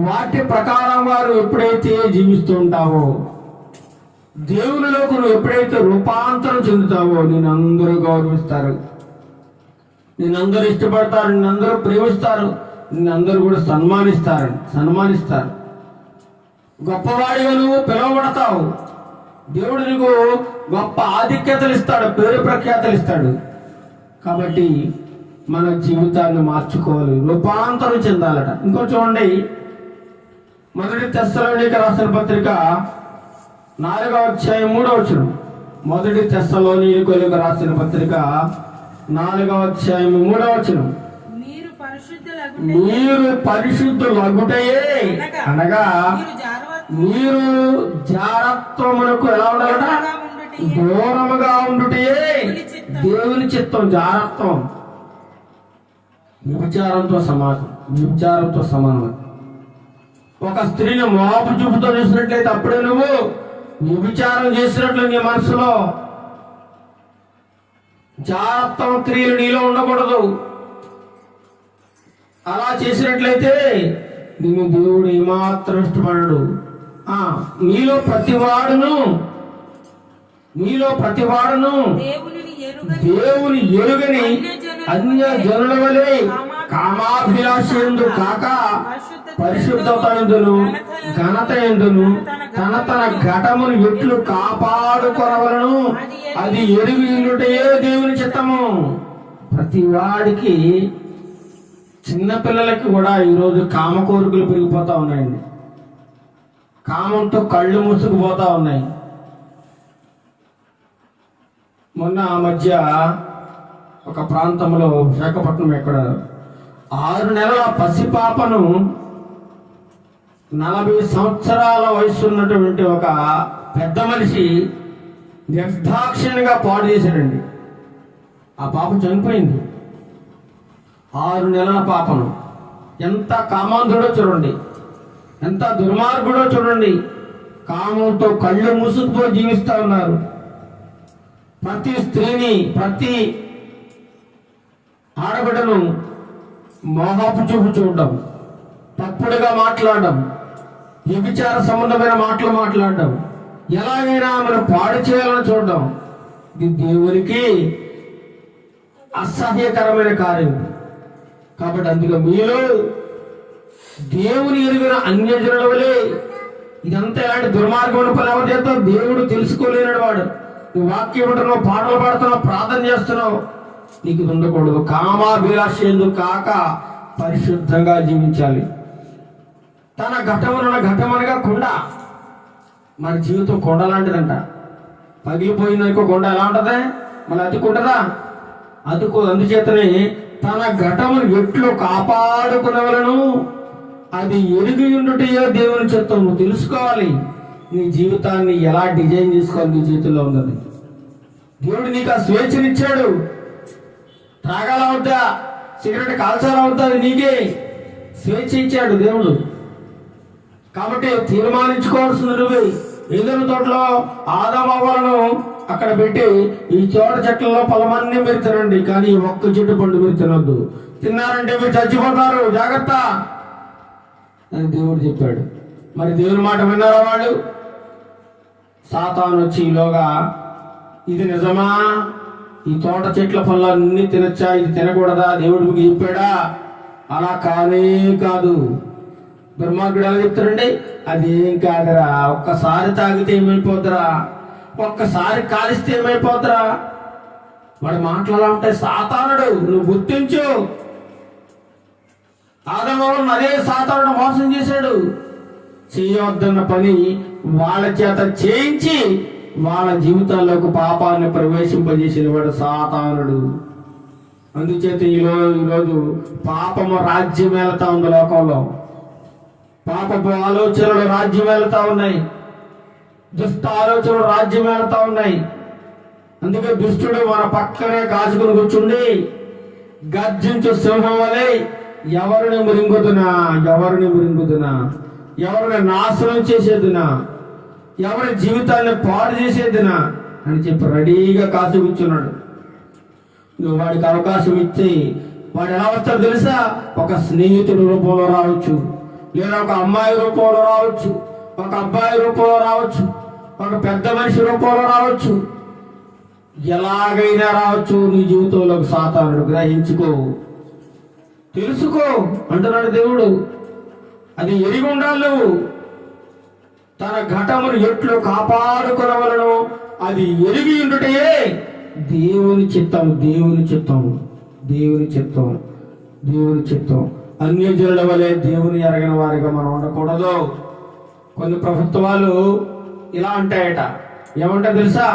వాటి ప్రకారం వారు ఎప్పుడైతే జీవిస్తూ ఉంటావో, దేవునిలోకి నువ్వు ఎప్పుడైతే రూపాంతరం చెందుతావో నిన్నందరూ గౌరవిస్తారు, నిన్నందరూ ఇష్టపడతారు, నిన్నందరూ ప్రేమిస్తారు, నిన్నందరూ కూడా సన్మానిస్తారు. గొప్పవాడిగా నువ్వు పిలువబడతావు. దేవుడు నీకు గొప్ప ఆధిక్యతలు ఇస్తాడు, పేరు ప్రఖ్యాతలు ఇస్తాడు. కాబట్టి మన జీవితాన్ని మార్చుకోవాలి, రూపాంతరం చెందాలట. ఇంకో చూడండి, మొదటి తెస్సలోనిక రాసిన పత్రిక 4వ అధ్యాయం 3వ వచనం. మొదటి తెస్సలోనికలకు రాసిన పత్రిక 4వ అధ్యాయం 3వ వచనం. మీరు పరిశుద్ధులగుటయే అనగా మీరు జారత్వమునకు ఎలా ఉండాలట? దూరముగా ఉండుటే దేవుని చిత్తం. జారత్వం వ్యభిచారంతో సమానం. ఒక స్త్రీని మోపు చూపుతో చూసినట్లయితే అప్పుడే నువ్వు వ్యభిచారం చేసినట్లు నీ మనసులో. జారత్వం క్రియలు నీలో ఉండకూడదు. అలా చేసినట్లయితే నిన్ను దేవుడు ఏమాత్రం ఇష్టపడడు. నీలో ప్రతివాడును దేవుని ఎరుగని అన్య జనుల వలె కామాభిలాషయందు కాక పరిశుద్ధత ఎందును ఘనత ఎందును తన ఘటమును ఎట్లు కాపాడుకొనవలను అది ఎరుగినటే దేవుని చిత్తము. ప్రతి వాడికి, చిన్నపిల్లలకి కూడా ఈరోజు కామ కోరికలు పెరిగిపోతా ఉన్నాయండి. కామంతో కళ్ళు మూసుకుపోతా ఉన్నాయి. మొన్న ఆ మధ్య ఒక ప్రాంతంలో, విశాఖపట్నం ఎక్కడ, 6 నెలల పసిపాపను 40 సంవత్సరాల వయసు ఉన్నటువంటి ఒక పెద్ద మనిషి నిర్దాక్షిణ్యంగా పాడు చేశాడండి. ఆ పాప చనిపోయింది. 6 నెలల పాపను. ఎంత కామాంధుడో చూడండి, ఎంత దుర్మార్గుడో చూడండి. కామంతో కళ్ళు మూసుకుపోయి జీవిస్తూ ఉన్నారు. ప్రతి స్త్రీని, ప్రతి ఆడబిడ్డను మోహపు చూపు చూడడం, తప్పుడుగా మాట్లాడడం, వ్యభిచార సంబంధమైన మాటలు మాట్లాడడం, ఎలాగైనా మనం పాడు చేయాలని చూడడం, ఇది దేవునికి అసహ్యకరమైన కార్యం. కాబట్టి అందుకే మీలో దేవుని ఎరిగిన అన్యజనుల వలె ఇదంతా ఇలాంటి దుర్మార్గమైన పని ఎవరు చేస్తావు? దేవుడు తెలుసుకోలేనాడు వాడు. నువ్వు వాక్యం ఉంటున్నావు, పాటలు పాడుతున్నావు, ప్రార్థన చేస్తున్నావు, నీకు ఇది ఉండకూడదు. కామాభిలాష ఎందుకు కాక పరిశుద్ధంగా జీవించాలి. తన ఘటమున ఘటమనగా కొండ. మన జీవితం కొండ లాంటిదంట. పగిలిపోయిందనుకో కొండ ఎలా ఉంటది? మళ్ళీ అతుక్కుంటదా? అందుచేతనే తన ఘటమును ఎట్లు కాపాడుకునేవలను అది ఎరిగి ఉండుటయో దేవుని చిత్తం. నువ్వు తెలుసుకోవాలి నీ జీవితాన్ని ఎలా డిజైన్ చేసుకోవాలి. నీ చేతుల్లో ఉన్నది. దేవుడు నీకు ఆ స్వేచ్ఛనిచ్చాడు. త్రాగాల వద్దా, సిగరెట్ కాల్చాలా వద్దా, అది నీకే స్వేచ్ఛ ఇచ్చాడు దేవుడు. కాబట్టి తీర్మానించుకోవాల్సింది నువ్వే. ఏదైనా తోటలో ఆదామవ్వలను అక్కడ పెట్టి ఈ చోట చెట్లలో ఫలమన్నీ మీరు తినండి, కానీ ఒక్క చెట్టు పండు మీరు తినొద్దు, తిన్నారంటే మీరు చచ్చిపోతారు, జాగ్రత్త అని దేవుడు చెప్పాడు. మరి దేవుని మాట విన్నారా వాళ్ళు? సాతాను వచ్చి ఈలోగా ఇది నిజమా, ఈ తోట చెట్ల పళ్ళన్నీ తినచ్చా, ఇది తినకూడదా, దేవుడు మీకు చెప్పాడా? అలా కానే కాదు. దుర్మార్గుడు ఎలా చెప్తారండి? అదేం కాదురా, ఒక్కసారి తాగితే ఏమైపోద్దురా, ఒక్కసారి కాలిస్తే ఏమైపోద్దురా. వాడి మాటలు అలా ఉంటాయి. సాతానుడు, నువ్వు గుర్తించు. ఆదాము అదే సాతానుడు మోసం చేశాడు. చేయవద్దన్న పని వాళ్ళ చేత చేయించి వాళ్ళ జీవితాల్లోకి పాపాన్ని ప్రవేశింపజేసిన వాడు సాతానుడు. అందుచేత ఈరోజు పాపము రాజ్యం వెళ్తా ఉంది లోకంలో. పాపపు ఆలోచనలు రాజ్యం వెళ్తా ఉన్నాయి. దుష్ట ఆలోచనలు రాజ్యం వెళ్తా ఉన్నాయి. అందుకే దుష్టుడు మన పక్కనే కాచుకుని కూర్చుండి గర్జించు సింహం వలె ఎవరిని మృంగుదునా, ఎవరిని నాశనం చేసేదినా, ఎవరి జీవితాన్ని పాడు చేసేదినా అని చెప్పి రెడీగా కాచు కూర్చున్నాడు. నువ్వు వాడికి అవకాశం ఇచ్చి వాడు ఎలా వస్తాడు తెలుసా? ఒక స్నేహితుడి రూపంలో రావచ్చు, లేదా ఒక అమ్మాయి రూపంలో రావచ్చు, ఒక అబ్బాయి రూపంలో రావచ్చు, ఒక పెద్ద మనిషి రూపంలో రావచ్చు, ఎలాగైనా రావచ్చు. నీ జీవితంలోకి సాతానుడు. గ్రహించుకో, తెలుసుకో అంటున్నాడు దేవుడు. అది ఎరిగి ఉండాలి. నువ్వు తన ఘటమును ఎట్లు కాపాడుకునవలను అది ఎరిగి ఉండుటయే దేవుని చిత్తం. అన్యజనుల వలె దేవుని ఎరగిన వారిగా మనం ఉండకూడదు. కొన్ని ప్రభుత్వాలు ఇలా అంటాయట. ఏమంటా తెలుసా?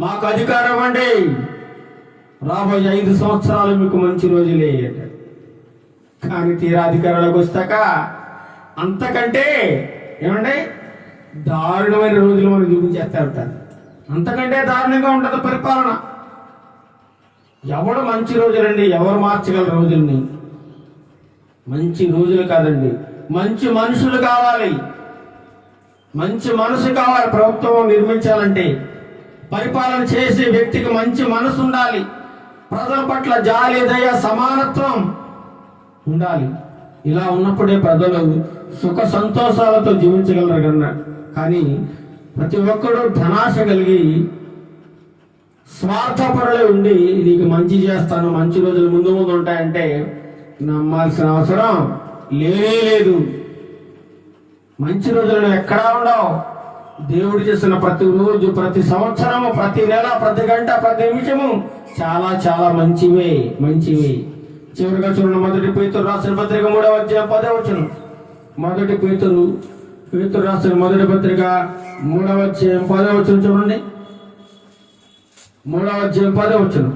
మాకు అధికారం ఇవ్వండి, రాబోయే 5 సంవత్సరాలు మీకు మంచి రోజులే అంట. కానీ తీరా అధికారంలోకి వస్తాక అంతకంటే ఏమంటే దారుణమైన రోజులు మనకు చూపించేస్తా ఉంటారు. అంతకంటే దారుణంగా ఉంటుంది పరిపాలన. ఎవడు మంచి రోజులండి? ఎవరు మార్చగల రోజుల్ని? మంచి రోజులు కాదండి, మంచి మనుషులు కావాలి. మంచి మనసు కావాలి. ప్రభుత్వం నిర్మించాలంటే పరిపాలన చేసే వ్యక్తికి మంచి మనసు ఉండాలి. ప్రజల పట్ల జాలి, దయ, సమానత్వం ఉండాలి. ఇలా ఉన్నప్పుడే ప్రజలు సుఖ సంతోషాలతో జీవించగలరు కన్నా. కానీ ప్రతి ఒక్కడు ధనాశ కలిగి స్వార్థపరులే ఉండి నీకు మంచి చేస్తాను, మంచి రోజులు ముందు ఉంటాయంటే నమ్మాల్సిన అవసరం లేదు. మంచి రోజులను ఎక్కడా ఉండవు. దేవుడు చేసిన ప్రతి రోజు, ప్రతి సంవత్సరము, ప్రతి నెల, ప్రతి గంట, ప్రతి నిమిషము చాలా చాలా మంచివే. చివరిగా చూడండి, 1 పేతురు రాసిన పత్రిక 3వ అధ్యాయం 10వ వచనం. 1 పేతురు రాసిన 1వ పత్రిక 3వ అధ్యాయం 10వ వచనం చూడండి. 3వ అధ్యాయం 10వ వచనం.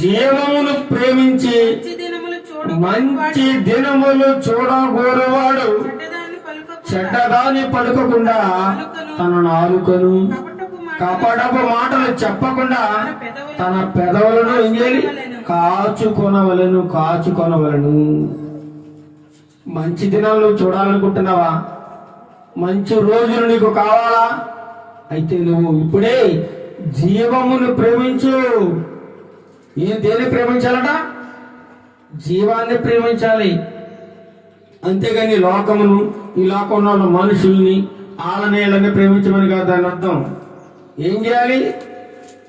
జీవమును ప్రేమించి మంచి దినములు చూడగోరువాడు చెడ్డదాన్ని పలుకకుండా తన నాలుకను కపటపు మాటలు చెప్పకుండా తన పెదవులను ఏం చేయాలి? కాచుకొనవలను. మంచి దినాలు చూడాలనుకుంటున్నావా? మంచి రోజులు నీకు కావాలా? అయితే నువ్వు ఇప్పుడే జీవమును ప్రేమించు. దేన్ని ప్రేమించాలట? జీవాన్ని ప్రేమించాలి. అంతేగాని లోకమును, ఈ లోకంలో ఉన్న మనుషుల్ని, ఆలనేళ్ళని ప్రేమించమని కాదు దాని అర్థం. ఏం చేయాలి?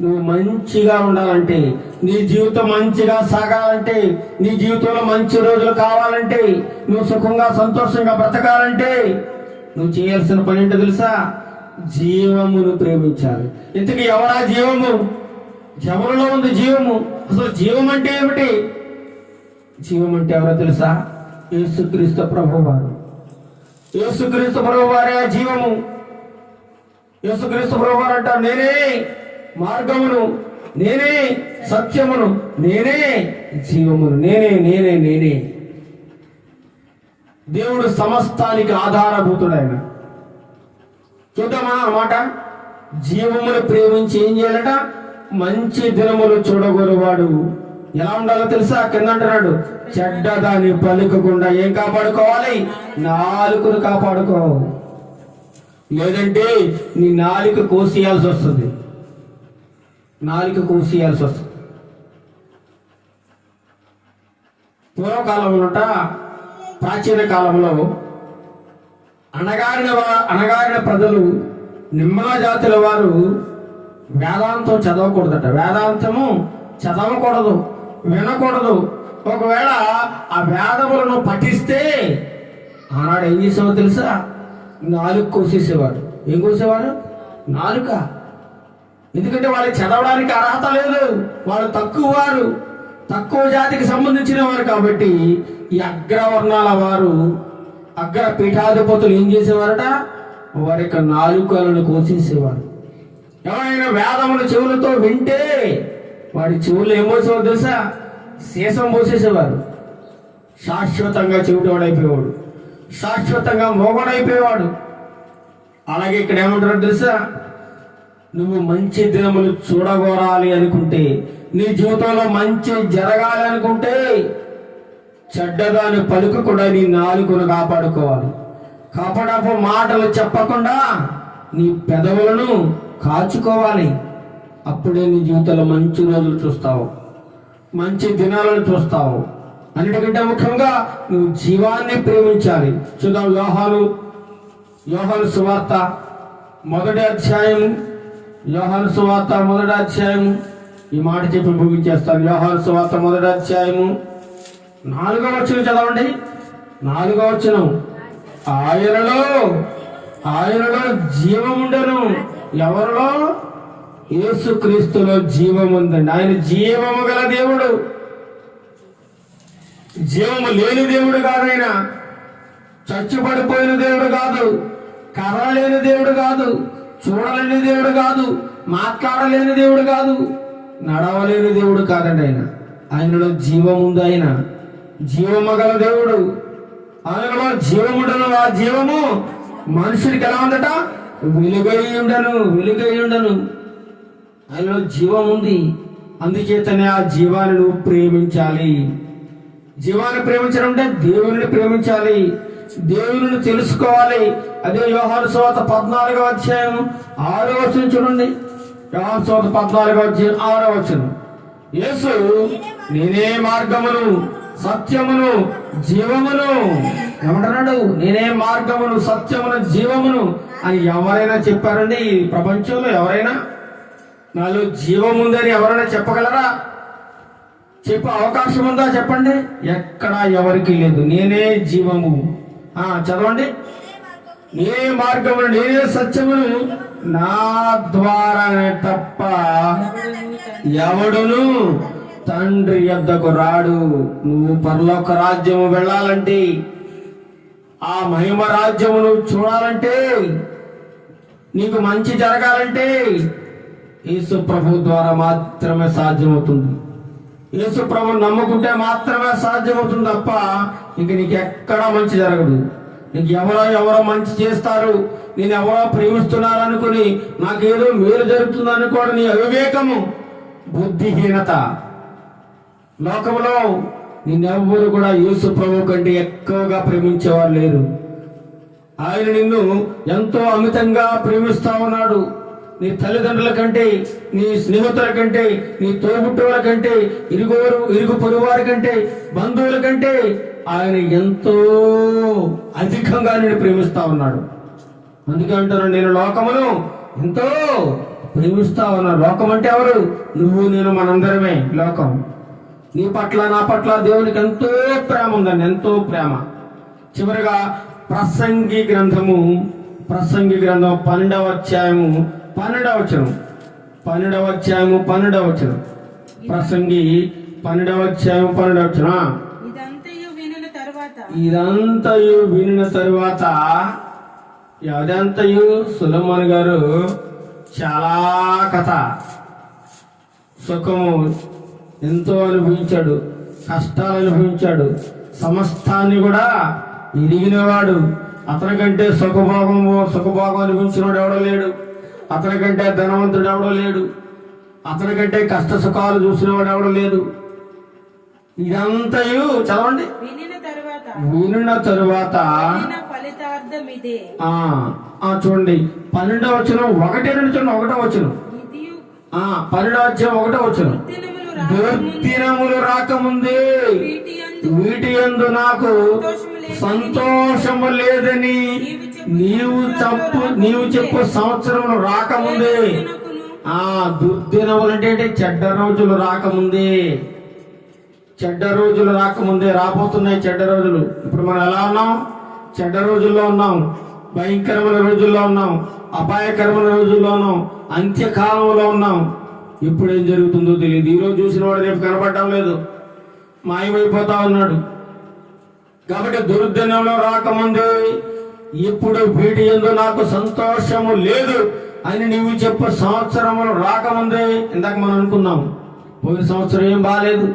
నువ్వు మంచిగా ఉండాలంటే, నీ జీవితం మంచిగా సాగాలంటే, నీ జీవితంలో మంచి రోజులు కావాలంటే, నువ్వు సుఖంగా సంతోషంగా బ్రతకాలంటే నువ్వు చేయాల్సిన పని ఏంటో తెలుసా? జీవమును ప్రేమించాలి. ఇంతకీ ఎవరా జీవము? ఎవరిలో ఉంది జీవము? అసలు జీవం అంటే ఏమిటి? జీవం అంటే ఎవరో తెలుసా? యేసుక్రీస్తు ప్రభువారు. యేసుక్రీస్తు ప్రభువారే ఆ జీవము. యేసుక్రీస్తు ప్రభువారు అంటారు, నేనే మార్గమును, నేనే సత్యమును, నేనే జీవమును, నేనే నేనే నేనే. దేవుడు సమస్తానికి ఆధారభూతుడైన. చూద్దామా ఆ మాట? జీవమును ప్రేమించి ఏం చేయాలట? మంచి దినములు చూడగోరువాడు ఎలా ఉండాలో తెలుసా? కింద అంటున్నాడు, చెడ్డదాన్ని పలుకకుండా ఏం కాపాడుకోవాలి? నాలుకను కాపాడుకో. లేదంటే నీ నాలుక కోసేయాల్సి వస్తుంది. నాలుక కోసేయాల్సి వస్తుంది. పూర్వకాలంలో ప్రాచీన కాలంలో అణగారిన ప్రజలు, నిమ్మల జాతుల వారు వేదాంతం చదవకూడదట. వేదాంతము చదవకూడదు, వినకూడదు. ఒకవేళ ఆ వేదములను పఠిస్తే ఆనాడు ఏం చేసేవాడు తెలుసా? నాలుక కోసేసేవాడు. ఏం కోసేవాడు? నాలుక. ఎందుకంటే వాళ్ళకి చదవడానికి అర్హత లేదు, వాళ్ళు తక్కువ జాతికి సంబంధించిన వారు. కాబట్టి ఈ అగ్రవర్ణాల వారు, అగ్ర పీఠాధిపతులు ఏం చేసేవారట? వారి యొక్క నాలుకలను కోసేసేవారు. ఎవరైనా వేదములు చెవులతో వింటే వాడి చెవులు ఏం పోసేవారు తెలుసా? శేషం పోసేసేవారు. శాశ్వతంగా చెవిటోడైపోయేవాడు, శాశ్వతంగా మోగడైపోయేవాడు. అలాగే ఇక్కడ ఏమంటారు తెలుసా? నువ్వు మంచి దినములు చూడగోరాలి అనుకుంటే, నీ జీవితంలో మంచి జరగాలి అనుకుంటే, చెడ్డదాన్ని పలుకకుండా నీ నాలుకను కాపాడుకోవాలి. కాపాడపు మాటలు చెప్పకుండా నీ పెదవులను కాచుకోవాలి. అప్పుడే నీ జీవితంలో మంచి రోజులు చూస్తావు, మంచి దినాలను చూస్తావు. అన్నిటికంటే ముఖ్యంగా నువ్వు జీవాన్ని ప్రేమించాలి. చూద్దాం, యోహాను సువార్త మొదటి అధ్యాయం. యోహాను సువార్త మొదటి అధ్యాయం. ఈ మాట చెప్పి ముగించేస్తాను. యోహాను సువార్త మొదటి అధ్యాయము 4వ వచనం చదవండి. 4వ వచనం, ఆయనలో జీవముండెను. ఎవరిలో? యేసుక్రీస్తులో జీవముందండి. ఆయన జీవము గల దేవుడు, జీవము లేని దేవుడు కాదు. ఆయన చచ్చుపడిపోయిన దేవుడు కాదు, కదలలేని దేవుడు కాదు, చూడలేని దేవుడు కాదు, మాట్లాడలేని దేవుడు కాదు, నడవలేని దేవుడు కాదండి. ఆయనలో జీవం ఉంది. ఆయన జీవము గల దేవుడు. ఆయనలో జీవముండను. ఆ జీవము మనుషుడికి ఎలా ఉందట? వెలుగై ఉండను. ఆయనలో జీవం ఉంది. అందుచేతనే ఆ జీవాన్ని నువ్వు ప్రేమించాలి. జీవాన్ని ప్రేమించడం అంటే దేవుని ప్రేమించాలి, దేవుని తెలుసుకోవాలి. అదే యోహాను సువార్త 14వ అధ్యాయం 6వ వచనం చూడండి. యోహాను సువార్త 14వ అధ్యాయం 6వ వచనం, యేసు నేనే మార్గమును, సత్యమును, జీవమును. ఏమంటున్నాడు? నేనే మార్గమును, సత్యమును, జీవమును అని ఎవరైనా చెప్పారండి? ఈ ప్రపంచంలో ఎవరైనా నాలో జీవం ఉందని ఎవరైనా చెప్పగలరా? చెప్పే అవకాశం ఉందా? చెప్పండి. ఎక్కడా ఎవరికి లేదు. నేనే జీవము. చదవండి. నేనే మార్గమును, నేనే సత్యమును, నా ద్వారానే తప్ప ఎవడును తండ్రి యొద్దకు రాడు. నువ్వు పరలోక రాజ్యము వెళ్ళాలంటే, ఆ మహిమ రాజ్యమును చూడాలంటే, నీకు మంచి జరగాలంటే యేసు ప్రభు ద్వారా మాత్రమే సాధ్యమవుతుంది. యేసు ప్రభు నమ్ముకుంటే మాత్రమే సాధ్యమవుతుంది తప్ప ఇంక నీకు ఎక్కడా మంచి జరగదు. నీకు ఎవరో మంచి చేస్తారు, నేను ఎవరో ప్రేమిస్తున్నారు అనుకుని నాకేదో మేలు జరుగుతుంది అనుకోవడం నీ అవివేకము, బుద్ధిహీనత. లోకంలో నిన్నెవ్వరు కూడా యేసు ప్రభు కంటే ఎక్కువగా ప్రేమించేవారు లేరు. ఆయన నిన్ను ఎంతో అమితంగా ప్రేమిస్తా ఉన్నాడు. నీ తల్లిదండ్రుల కంటే, నీ స్నేహితుల కంటే, నీ తోబుట్టువుల కంటే, ఇరుగు పొరుగువారి కంటే, బంధువుల కంటే ఆయన ఎంతో అధికంగా నేను ప్రేమిస్తా ఉన్నాడు. అందుకే అంటాను, నేను లోకమును ఎంతో ప్రేమిస్తావు అన్నాడు. లోకం అంటే ఎవరు? నువ్వు నేను మనందరమే లోకం. నీ పట్ల నా పట్ల దేవునికి ఎంతో ప్రేమ ఉందండి, ఎంతో ప్రేమ. చివరిగా ప్రసంగి గ్రంథం 12వ అధ్యాయము 12వ వచనం. ప్రసంగి 12వ అధ్యాయం 12వ వచనం. ఇదంతయు వినిన తరువాత అదంతయు సొలొమోను గారు చాలా కథ, సుఖము ఎంతో అనుభవించాడు, కష్టాలు అనుభవించాడు, సమస్తాన్ని కూడా ఎదిగినవాడు. అతనికంటే సుఖభోగం అనుభవించినవాడు ఎవడో లేడు, అతనికంటే ధనవంతుడు ఎవడో లేడు, అతనికంటే కష్ట సుఖాలు చూసినవాడు ఎవడో లేడు. ఇదంతయు చదవండి. వినిన తరువాత చూడండి 12వ వచనం 1-2 చూడండి. 1వ వచనం 12వ అధ్యాయం 1వ వచనం. దుర్దినములు రాకముందే వీటి యందు నాకు సంతోషము లేదని నీవు చెప్పు సంవత్సరములు రాకముందే. దుర్దినములు అంటే చెడ్డ రోజులు రాకముందే రాబోతున్నాయి చెడ్డ రోజులు. ఇప్పుడు మనం ఎలా ఉన్నాం? చెడ్డ రోజుల్లో ఉన్నాం, భయంకరమైన రోజుల్లో ఉన్నాం, అపాయకరమైన రోజుల్లో ఉన్నాం, అంత్యకాలంలో ఉన్నాం. ఇప్పుడు ఏం జరుగుతుందో తెలియదు. ఈరోజు చూసిన వాడు రేపు కనపడటం లేదు, మాయమైపోతా ఉన్నాడు. కాబట్టి దుర్దినంలో రాకముందే ఇప్పుడు వీటి యందు నాకు సంతోషము లేదు అని నీవు చెప్పు సంవత్సరములు రాకముందే. ఇందాక మనం అనుకున్నాం పోయిన సంవత్సరం ఏం బాగాలేదు,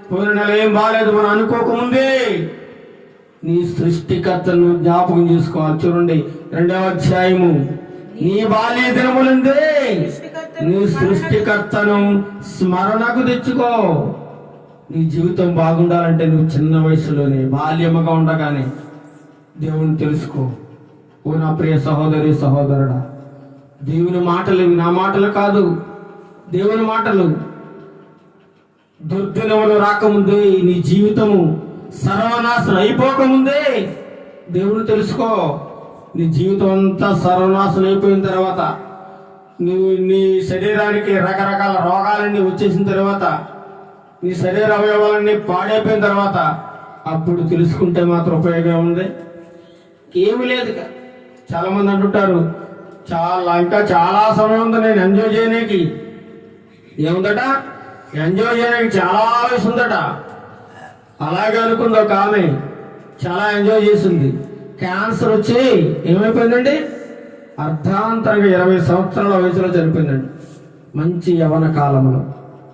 పోయిన నెల ఏం బాగాలేదు మనం అనుకోకముందే నీ సృష్టికర్తను జ్ఞాపకం చేసుకోవాలి. చూడండి 2వ అధ్యాయము. నీ బాల్య దినములందే నీ సృష్టికర్తను స్మరణకు తెచ్చుకో. నీ జీవితం బాగుండాలంటే నువ్వు చిన్న వయసులోనే బాల్యముగా ఉండగానే దేవుని తెలుసుకో. ఓ నా ప్రియ సహోదరి సహోదరుడా, దేవుని మాటలు నా మాటలు కాదు, దేవుని మాటలు. దుర్దినములు రాకముందే, నీ జీవితము సర్వనాశనం అయిపోకముందే దేవుని తెలుసుకో. నీ జీవితం అంతా సర్వనాశనం అయిపోయిన తర్వాత, నువ్వు నీ శరీరానికి రకరకాల రోగాలన్నీ వచ్చేసిన తర్వాత, నీ శరీర అవయవాలన్నీ పాడైపోయిన తర్వాత అప్పుడు తెలుసుకుంటే మాత్రం ఉపయోగం ఉంది? ఏమి లేదు. చాలా మంది అంటుంటారు ఇంకా చాలా సమయం ఉంది నేను ఎంజాయ్ చేయడానికి. ఏముందట? ఎంజాయ్ చేయడానికి చాలా వయసు ఉందట. అలాగే అనుకుంది ఒక ఆమె, చాలా ఎంజాయ్ చేసింది. క్యాన్సర్ వచ్చి ఏమైపోయిందండి? అర్ధాంతరంగా 20 సంవత్సరాల వయసులో చనిపోయిందండి. మంచి యవన కాలంలో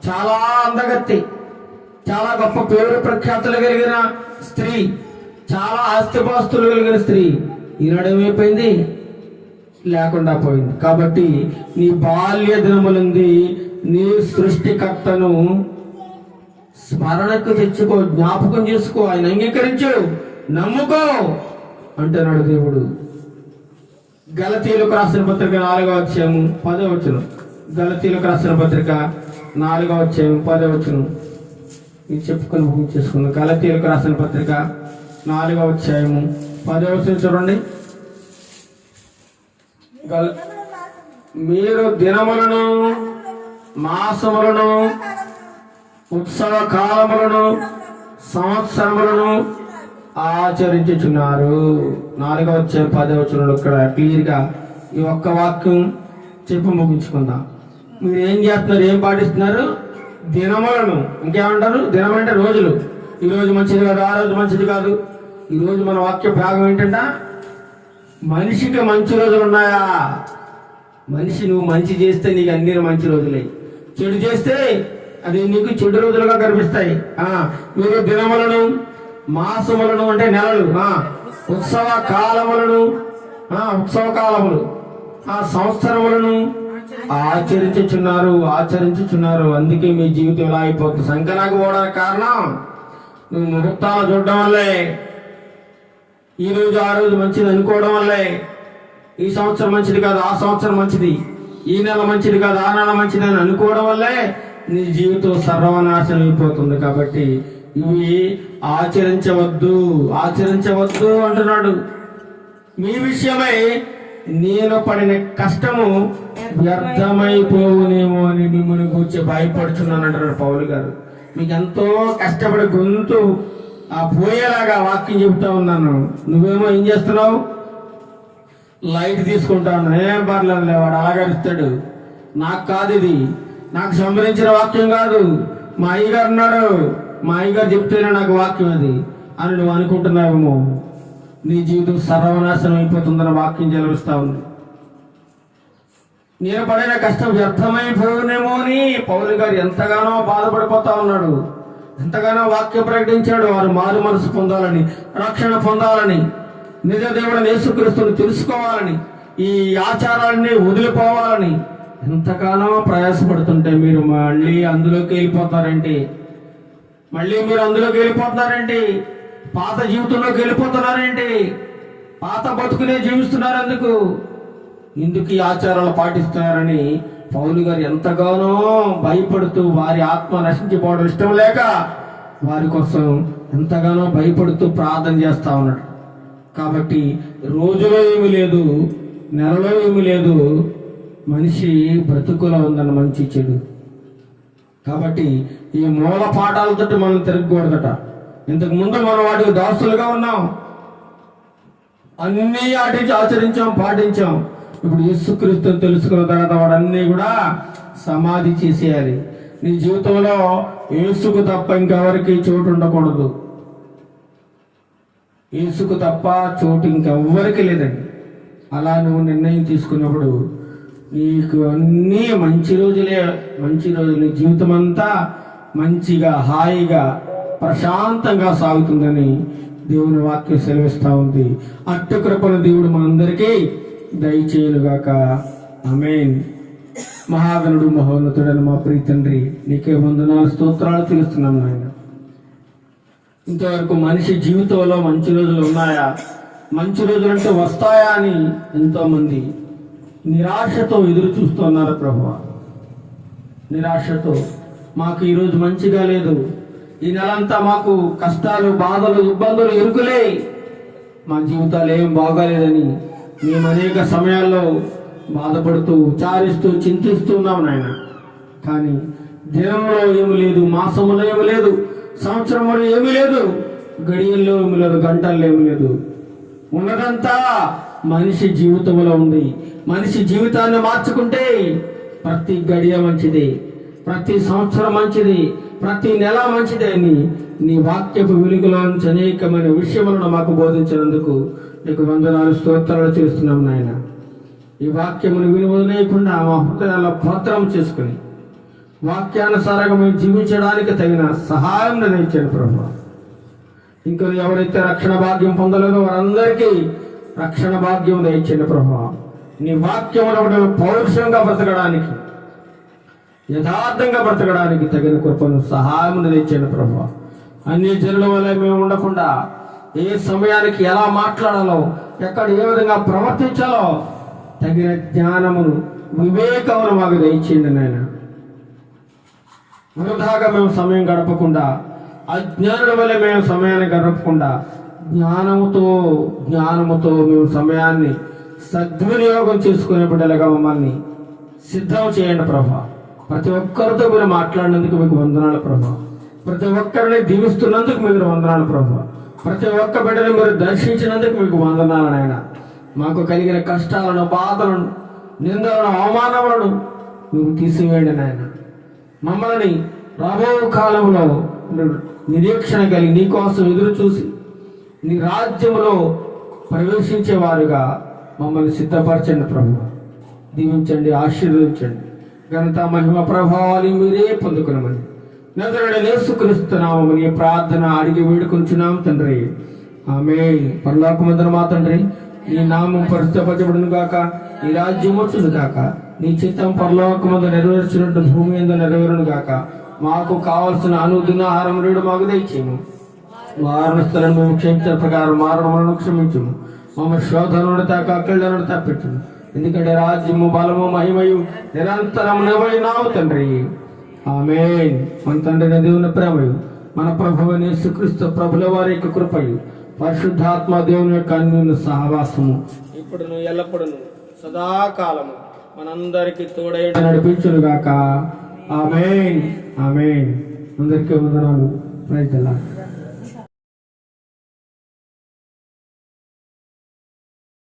చాలా అందగత్తి, చాలా గొప్ప పేరు ప్రఖ్యాతులు కలిగిన స్త్రీ, చాలా ఆస్తిపాస్తులు కలిగిన స్త్రీ ఈనాడు ఏమైపోయింది? లేకుండా పోయింది. కాబట్టి నీ బాల్య దినములంది నీ సృష్టికర్తను స్మరణకు తెచ్చుకో, జ్ఞాపకం చేసుకో, ఆయన అంగీకరించు, నమ్ముకో అంటున్నాడు దేవుడు. గలతీయులకు రాసిన పత్రిక 4వ అధ్యాయము 10వ వచనం. గలతీయులకు రాసిన పత్రిక 4వ అధ్యాయం 10వ వచనం. ఇది చెప్పుకొని ముగింపు చేసుకున్నాం. గలతీయులకు రాసిన పత్రిక 4వ అధ్యాయము 10వ వచనం చూడండి. మీరు దినములను, మాసములను, ఉత్సవ కాలములను, సంవత్సరములను ఆచరించుచున్నారు. 4వ అధ్యాయం 10వ వచనంలో ఇక్కడ క్లియర్గా ఈ ఒక్క వాక్యం చెప్పి ముగించుకుందాం. మీరు ఏం చేస్తున్నారు? ఏం పాటిస్తున్నారు? దినములను. ఇంకేమంటారు? దినం అంటే రోజులు. ఈ రోజు మంచిది కాదు, ఆ రోజు మంచిది కాదు. ఈరోజు మన వాక్య భాగం ఏంటంటే, మనిషికి మంచి రోజులు ఉన్నాయా? మనిషి నువ్వు మంచి చేస్తే నీకు అన్ని మంచి రోజులే, చెడు చేస్తే అది నీకు చెడు రోజులుగా కనిపిస్తాయి. మీరు దినములను, మాసములను అంటే నెలలు, ఉత్సవ కాలములను, ఉత్సవ కాలములు, సంవత్సరములను ఆచరించుచున్నారు. అందుకే మీ జీవితం ఎలా అయిపోతుంది? సంకనాకు పోవడానికి కారణం నువ్వు ముహూర్తాలు చూడడం వల్లే, ఈ రోజు ఆ రోజు మంచిది అనుకోవడం వల్లే. ఈ సంవత్సరం మంచిది కాదు, ఆ సంవత్సరం మంచిది, ఈ నెల మంచిది కాదు, ఆ నెల మంచిది అని అనుకోవడం వల్లే నీ జీవితం సర్వనాశనం అయిపోతుంది. కాబట్టి ఇవి ఆచరించవద్దు అంటున్నాడు. మీ విషయమై నేను పడిన కష్టము వ్యర్థమైపోవునేమో అని మిమ్మల్ని కూర్చో భయపడుచున్నాను అంటారు పౌలు గారు. మీకు ఎంతో కష్టపడి గొంతు పోయేలాగా వాక్యం చెబుతా ఉన్నాను. నువ్వేమో ఏం చేస్తున్నావు? లైట్ తీసుకుంటాను. ఏం పర్లేదు, వాడు అలాగే ఇస్తాడు. నాకు కాదు, ఇది నాకు సంబంధించిన వాక్యం కాదు. మా అయ్యగారు ఉన్నాడు, మా అయ్యగారు చెప్తేనే నాకు వాక్యం అది అని నువ్వు అనుకుంటున్నావేమో. నీ జీవితం సర్వనాశనం అయిపోతుందని వాక్యం చెలవిస్తా ఉంది. నేను పడిన కష్టం వ్యర్థమైపోవునేమో అని పౌలు గారు ఎంతగానో బాధపడిపోతా ఉన్నాడు. ఎంతగానో వాక్యం ప్రకటించాడు. వారు మారు మనసు పొందాలని, రక్షణ పొందాలని, నిజ దేవుడైన యేసుక్రీస్తుని తెలుసుకోవాలని, ఈ ఆచారాలన్నీ వదిలిపోవాలని ఎంతగానో ప్రయాసపడుతుంటే మీరు మళ్ళీ అందులోకి వెళ్ళిపోతారంటే, పాత జీవితంలోకి వెళ్ళిపోతున్నారేంటి? పాత బతుకునే జీవిస్తున్నారు. ఎందుకు ఈ ఆచారాలు పాటిస్తున్నారని పౌలు గారు ఎంతగానో భయపడుతూ, వారి ఆత్మ నశించిపోవడం ఇష్టం లేక వారి కోసం ఎంతగానో భయపడుతూ ప్రార్థన చేస్తా ఉన్నాడు. కాబట్టి రోజులో ఏమీ లేదు, నెలలో ఏమీ లేదు, మనిషి బ్రతుకులో ఉందన్న మంచి చెడు. కాబట్టి ఈ మూల పాఠాలతో మనం తిరగకూడదట. ఇంతకు ముందు మనం వాటికి దాసులుగా ఉన్నాం, అన్నీ వాటికి ఆచరించాం, పాటించాం. ఇప్పుడు యేసుక్రీస్తుని తెలుసుకున్న తర్వాత వాడన్నీ కూడా సమాధి చేసేయాలి. నీ జీవితంలో యేసుకు తప్ప ఇంకెవరికి చోటు ఉండకూడదు. యేసుకు తప్ప చోటు ఇంకెవ్వరికి లేదండి. అలా నువ్వు నిర్ణయం తీసుకున్నప్పుడు నీకు అన్నీ మంచి రోజులే. నీ జీవితం అంతా మంచిగా, హాయిగా, ప్రశాంతంగా సాగుతుందని దేవుని వాక్యం సెలవిస్తూ ఉంది. అట్టు కృపను దేవుడు మనందరికీ దయచేయునుగాక. ఆమేన్. మహాగణుడు, మహోన్నతుడైన మా ప్రియ తండ్రి, నీకే వందనాలు, స్తోత్రాలు తెలుస్తున్నాం నాయన. ఇంతవరకు మనిషి జీవితంలో మంచి రోజులు ఉన్నాయా, మంచి రోజులు అంటే వస్తాయా అని ఎంతో మంది నిరాశతో ఎదురు చూస్తున్నారు ప్రభువా. నిరాశతో మాకు ఈరోజు మంచిగా లేదు, ఈ నెలంతా మాకు కష్టాలు, బాధలు, ఇబ్బందులు, ఇరుకులే, మా జీవితాలు ఏం బాగాలేదని మేము అనేక సమయాల్లో బాధపడుతూ, విచారిస్తూ, చింతిస్తున్నాం నాయన. కానీ దినంలో ఏమి లేదు, మాసంలో ఏమి లేదు, సంవత్సరంలో ఏమీ లేదు, గడియల్లో ఏమి లేదు, గంటల్లో ఏమి లేదు. ఉన్నదంతా మనిషి జీవితంలో ఉంది. మనిషి జీవితాన్ని మార్చుకుంటే ప్రతి గడియ మంచిది, ప్రతి సంవత్సరం మంచిది, ప్రతి నెల మంచిదే అని నీ వాక్యపు వెలుగులో అనేకమైన విషయములను మాకు బోధించినందుకు నీకు వందనాలు, స్తోత్రాలు చేస్తున్నాం నాయన. ఈ వాక్యమును విలువలేకుండా మా హృదయాల్లో భద్రం చేసుకుని వాక్యానుసారంగా మేము జీవించడానికి తగిన సహాయం నిర్ణయించాను ప్రభు. ఇంకా ఎవరైతే రక్షణ భాగ్యం పొందలేదో వారందరికీ రక్షణ భాగ్యం దయచేయండి ప్రభు. నీ వాక్యమును పౌరుషంగా బ్రతకడానికి, యథార్థంగా బ్రతకడానికి తగిన కృపను, సహాయం తెచ్చేయండి ప్రభు. అన్ని జనుల వల్ల మేము ఉండకుండా ఏ సమయానికి ఎలా మాట్లాడాలో, ఎక్కడ ఏ విధంగా ప్రవర్తించాలో తగిన జ్ఞానమును, వివేకమును మాకు దయచేయండి నాయన. వృధాగా మేము సమయం గడపకుండా, అజ్ఞానుల వల్ల మేము సమయాన్ని గడపకుండా జ్ఞానముతో మేము సమయాన్ని సద్వినియోగం చేసుకునే బిడ్డలుగా మమ్మల్ని సిద్ధం చేయండి ప్రభా. ప్రతి ఒక్కరితో మీరు మాట్లాడినందుకు మీకు వందనాలు ప్రభా. ప్రతి ఒక్కరిని దీవిస్తున్నందుకు మీకు వందనాలు ప్రభా. ప్రతి ఒక్క బిడ్డని మీరు దర్శించినందుకు మీకు వందనాలు నాయన. మాకు కలిగిన కష్టాలను, బాధలను, నిందలను, అవమానములను మీరు తీసివేయండి నాయన. మమ్మల్ని రాబో కాలంలో నిరీక్షణ కలిగి నీ కోసం ఎదురు చూసి నీ రాజ్యములో ప్రవేశించేవారుగా మమ్మల్ని సిద్ధపరచండి ప్రభు. దీవించండి, ఆశీర్వదించండి. ఘనత, మహిమ, ప్రభావాలు మీరే పొందుకున్నామని నజరేయుడైన యేసుక్రీస్తు నామమున ఈ ప్రార్థన అడిగి వేడుకొంచున్నాం తండ్రి. ఆమేన్. పరలోకమందున మా తండ్రి, నీ నామం పరిశుద్ధపరచబడును గాక, నీ రాజ్యం వచ్చును గాక, నీ చిత్తం పరలోకమందు నెరవేర్చినట్టు భూమి యందు నెరవేరును గాక. మాకు కావలసిన అనుదిన ఆహారం నేడు మాకు దయచేయము. మారణస్థలను మేము క్షమించిన ప్రకారం మారణములను క్షమించుము. మమ్మల్ని శోధనను తాక అక్కలను తప్పించుము. ఎందుకంటే రాజ్యము, బలము, మహిమయు నిరంతరం నిలబడినావు తండ్రి. ఆమేన్. మన తండ్రి దేవుని ప్రేమయు, మన ప్రభువైన యేసుక్రీస్తు ప్రభుల వారి యొక్క కృపయు, పరిశుద్ధాత్మ దేవుని యొక్క అన్యోన్య సహవాసము ఇప్పుడును ఎల్లప్పుడును సదాకాలము మనందరికీ తోడై నడిపించును గాక. ఆమేన్ ఆమేన్. అందరికీ వందనాలు. Praise the lord.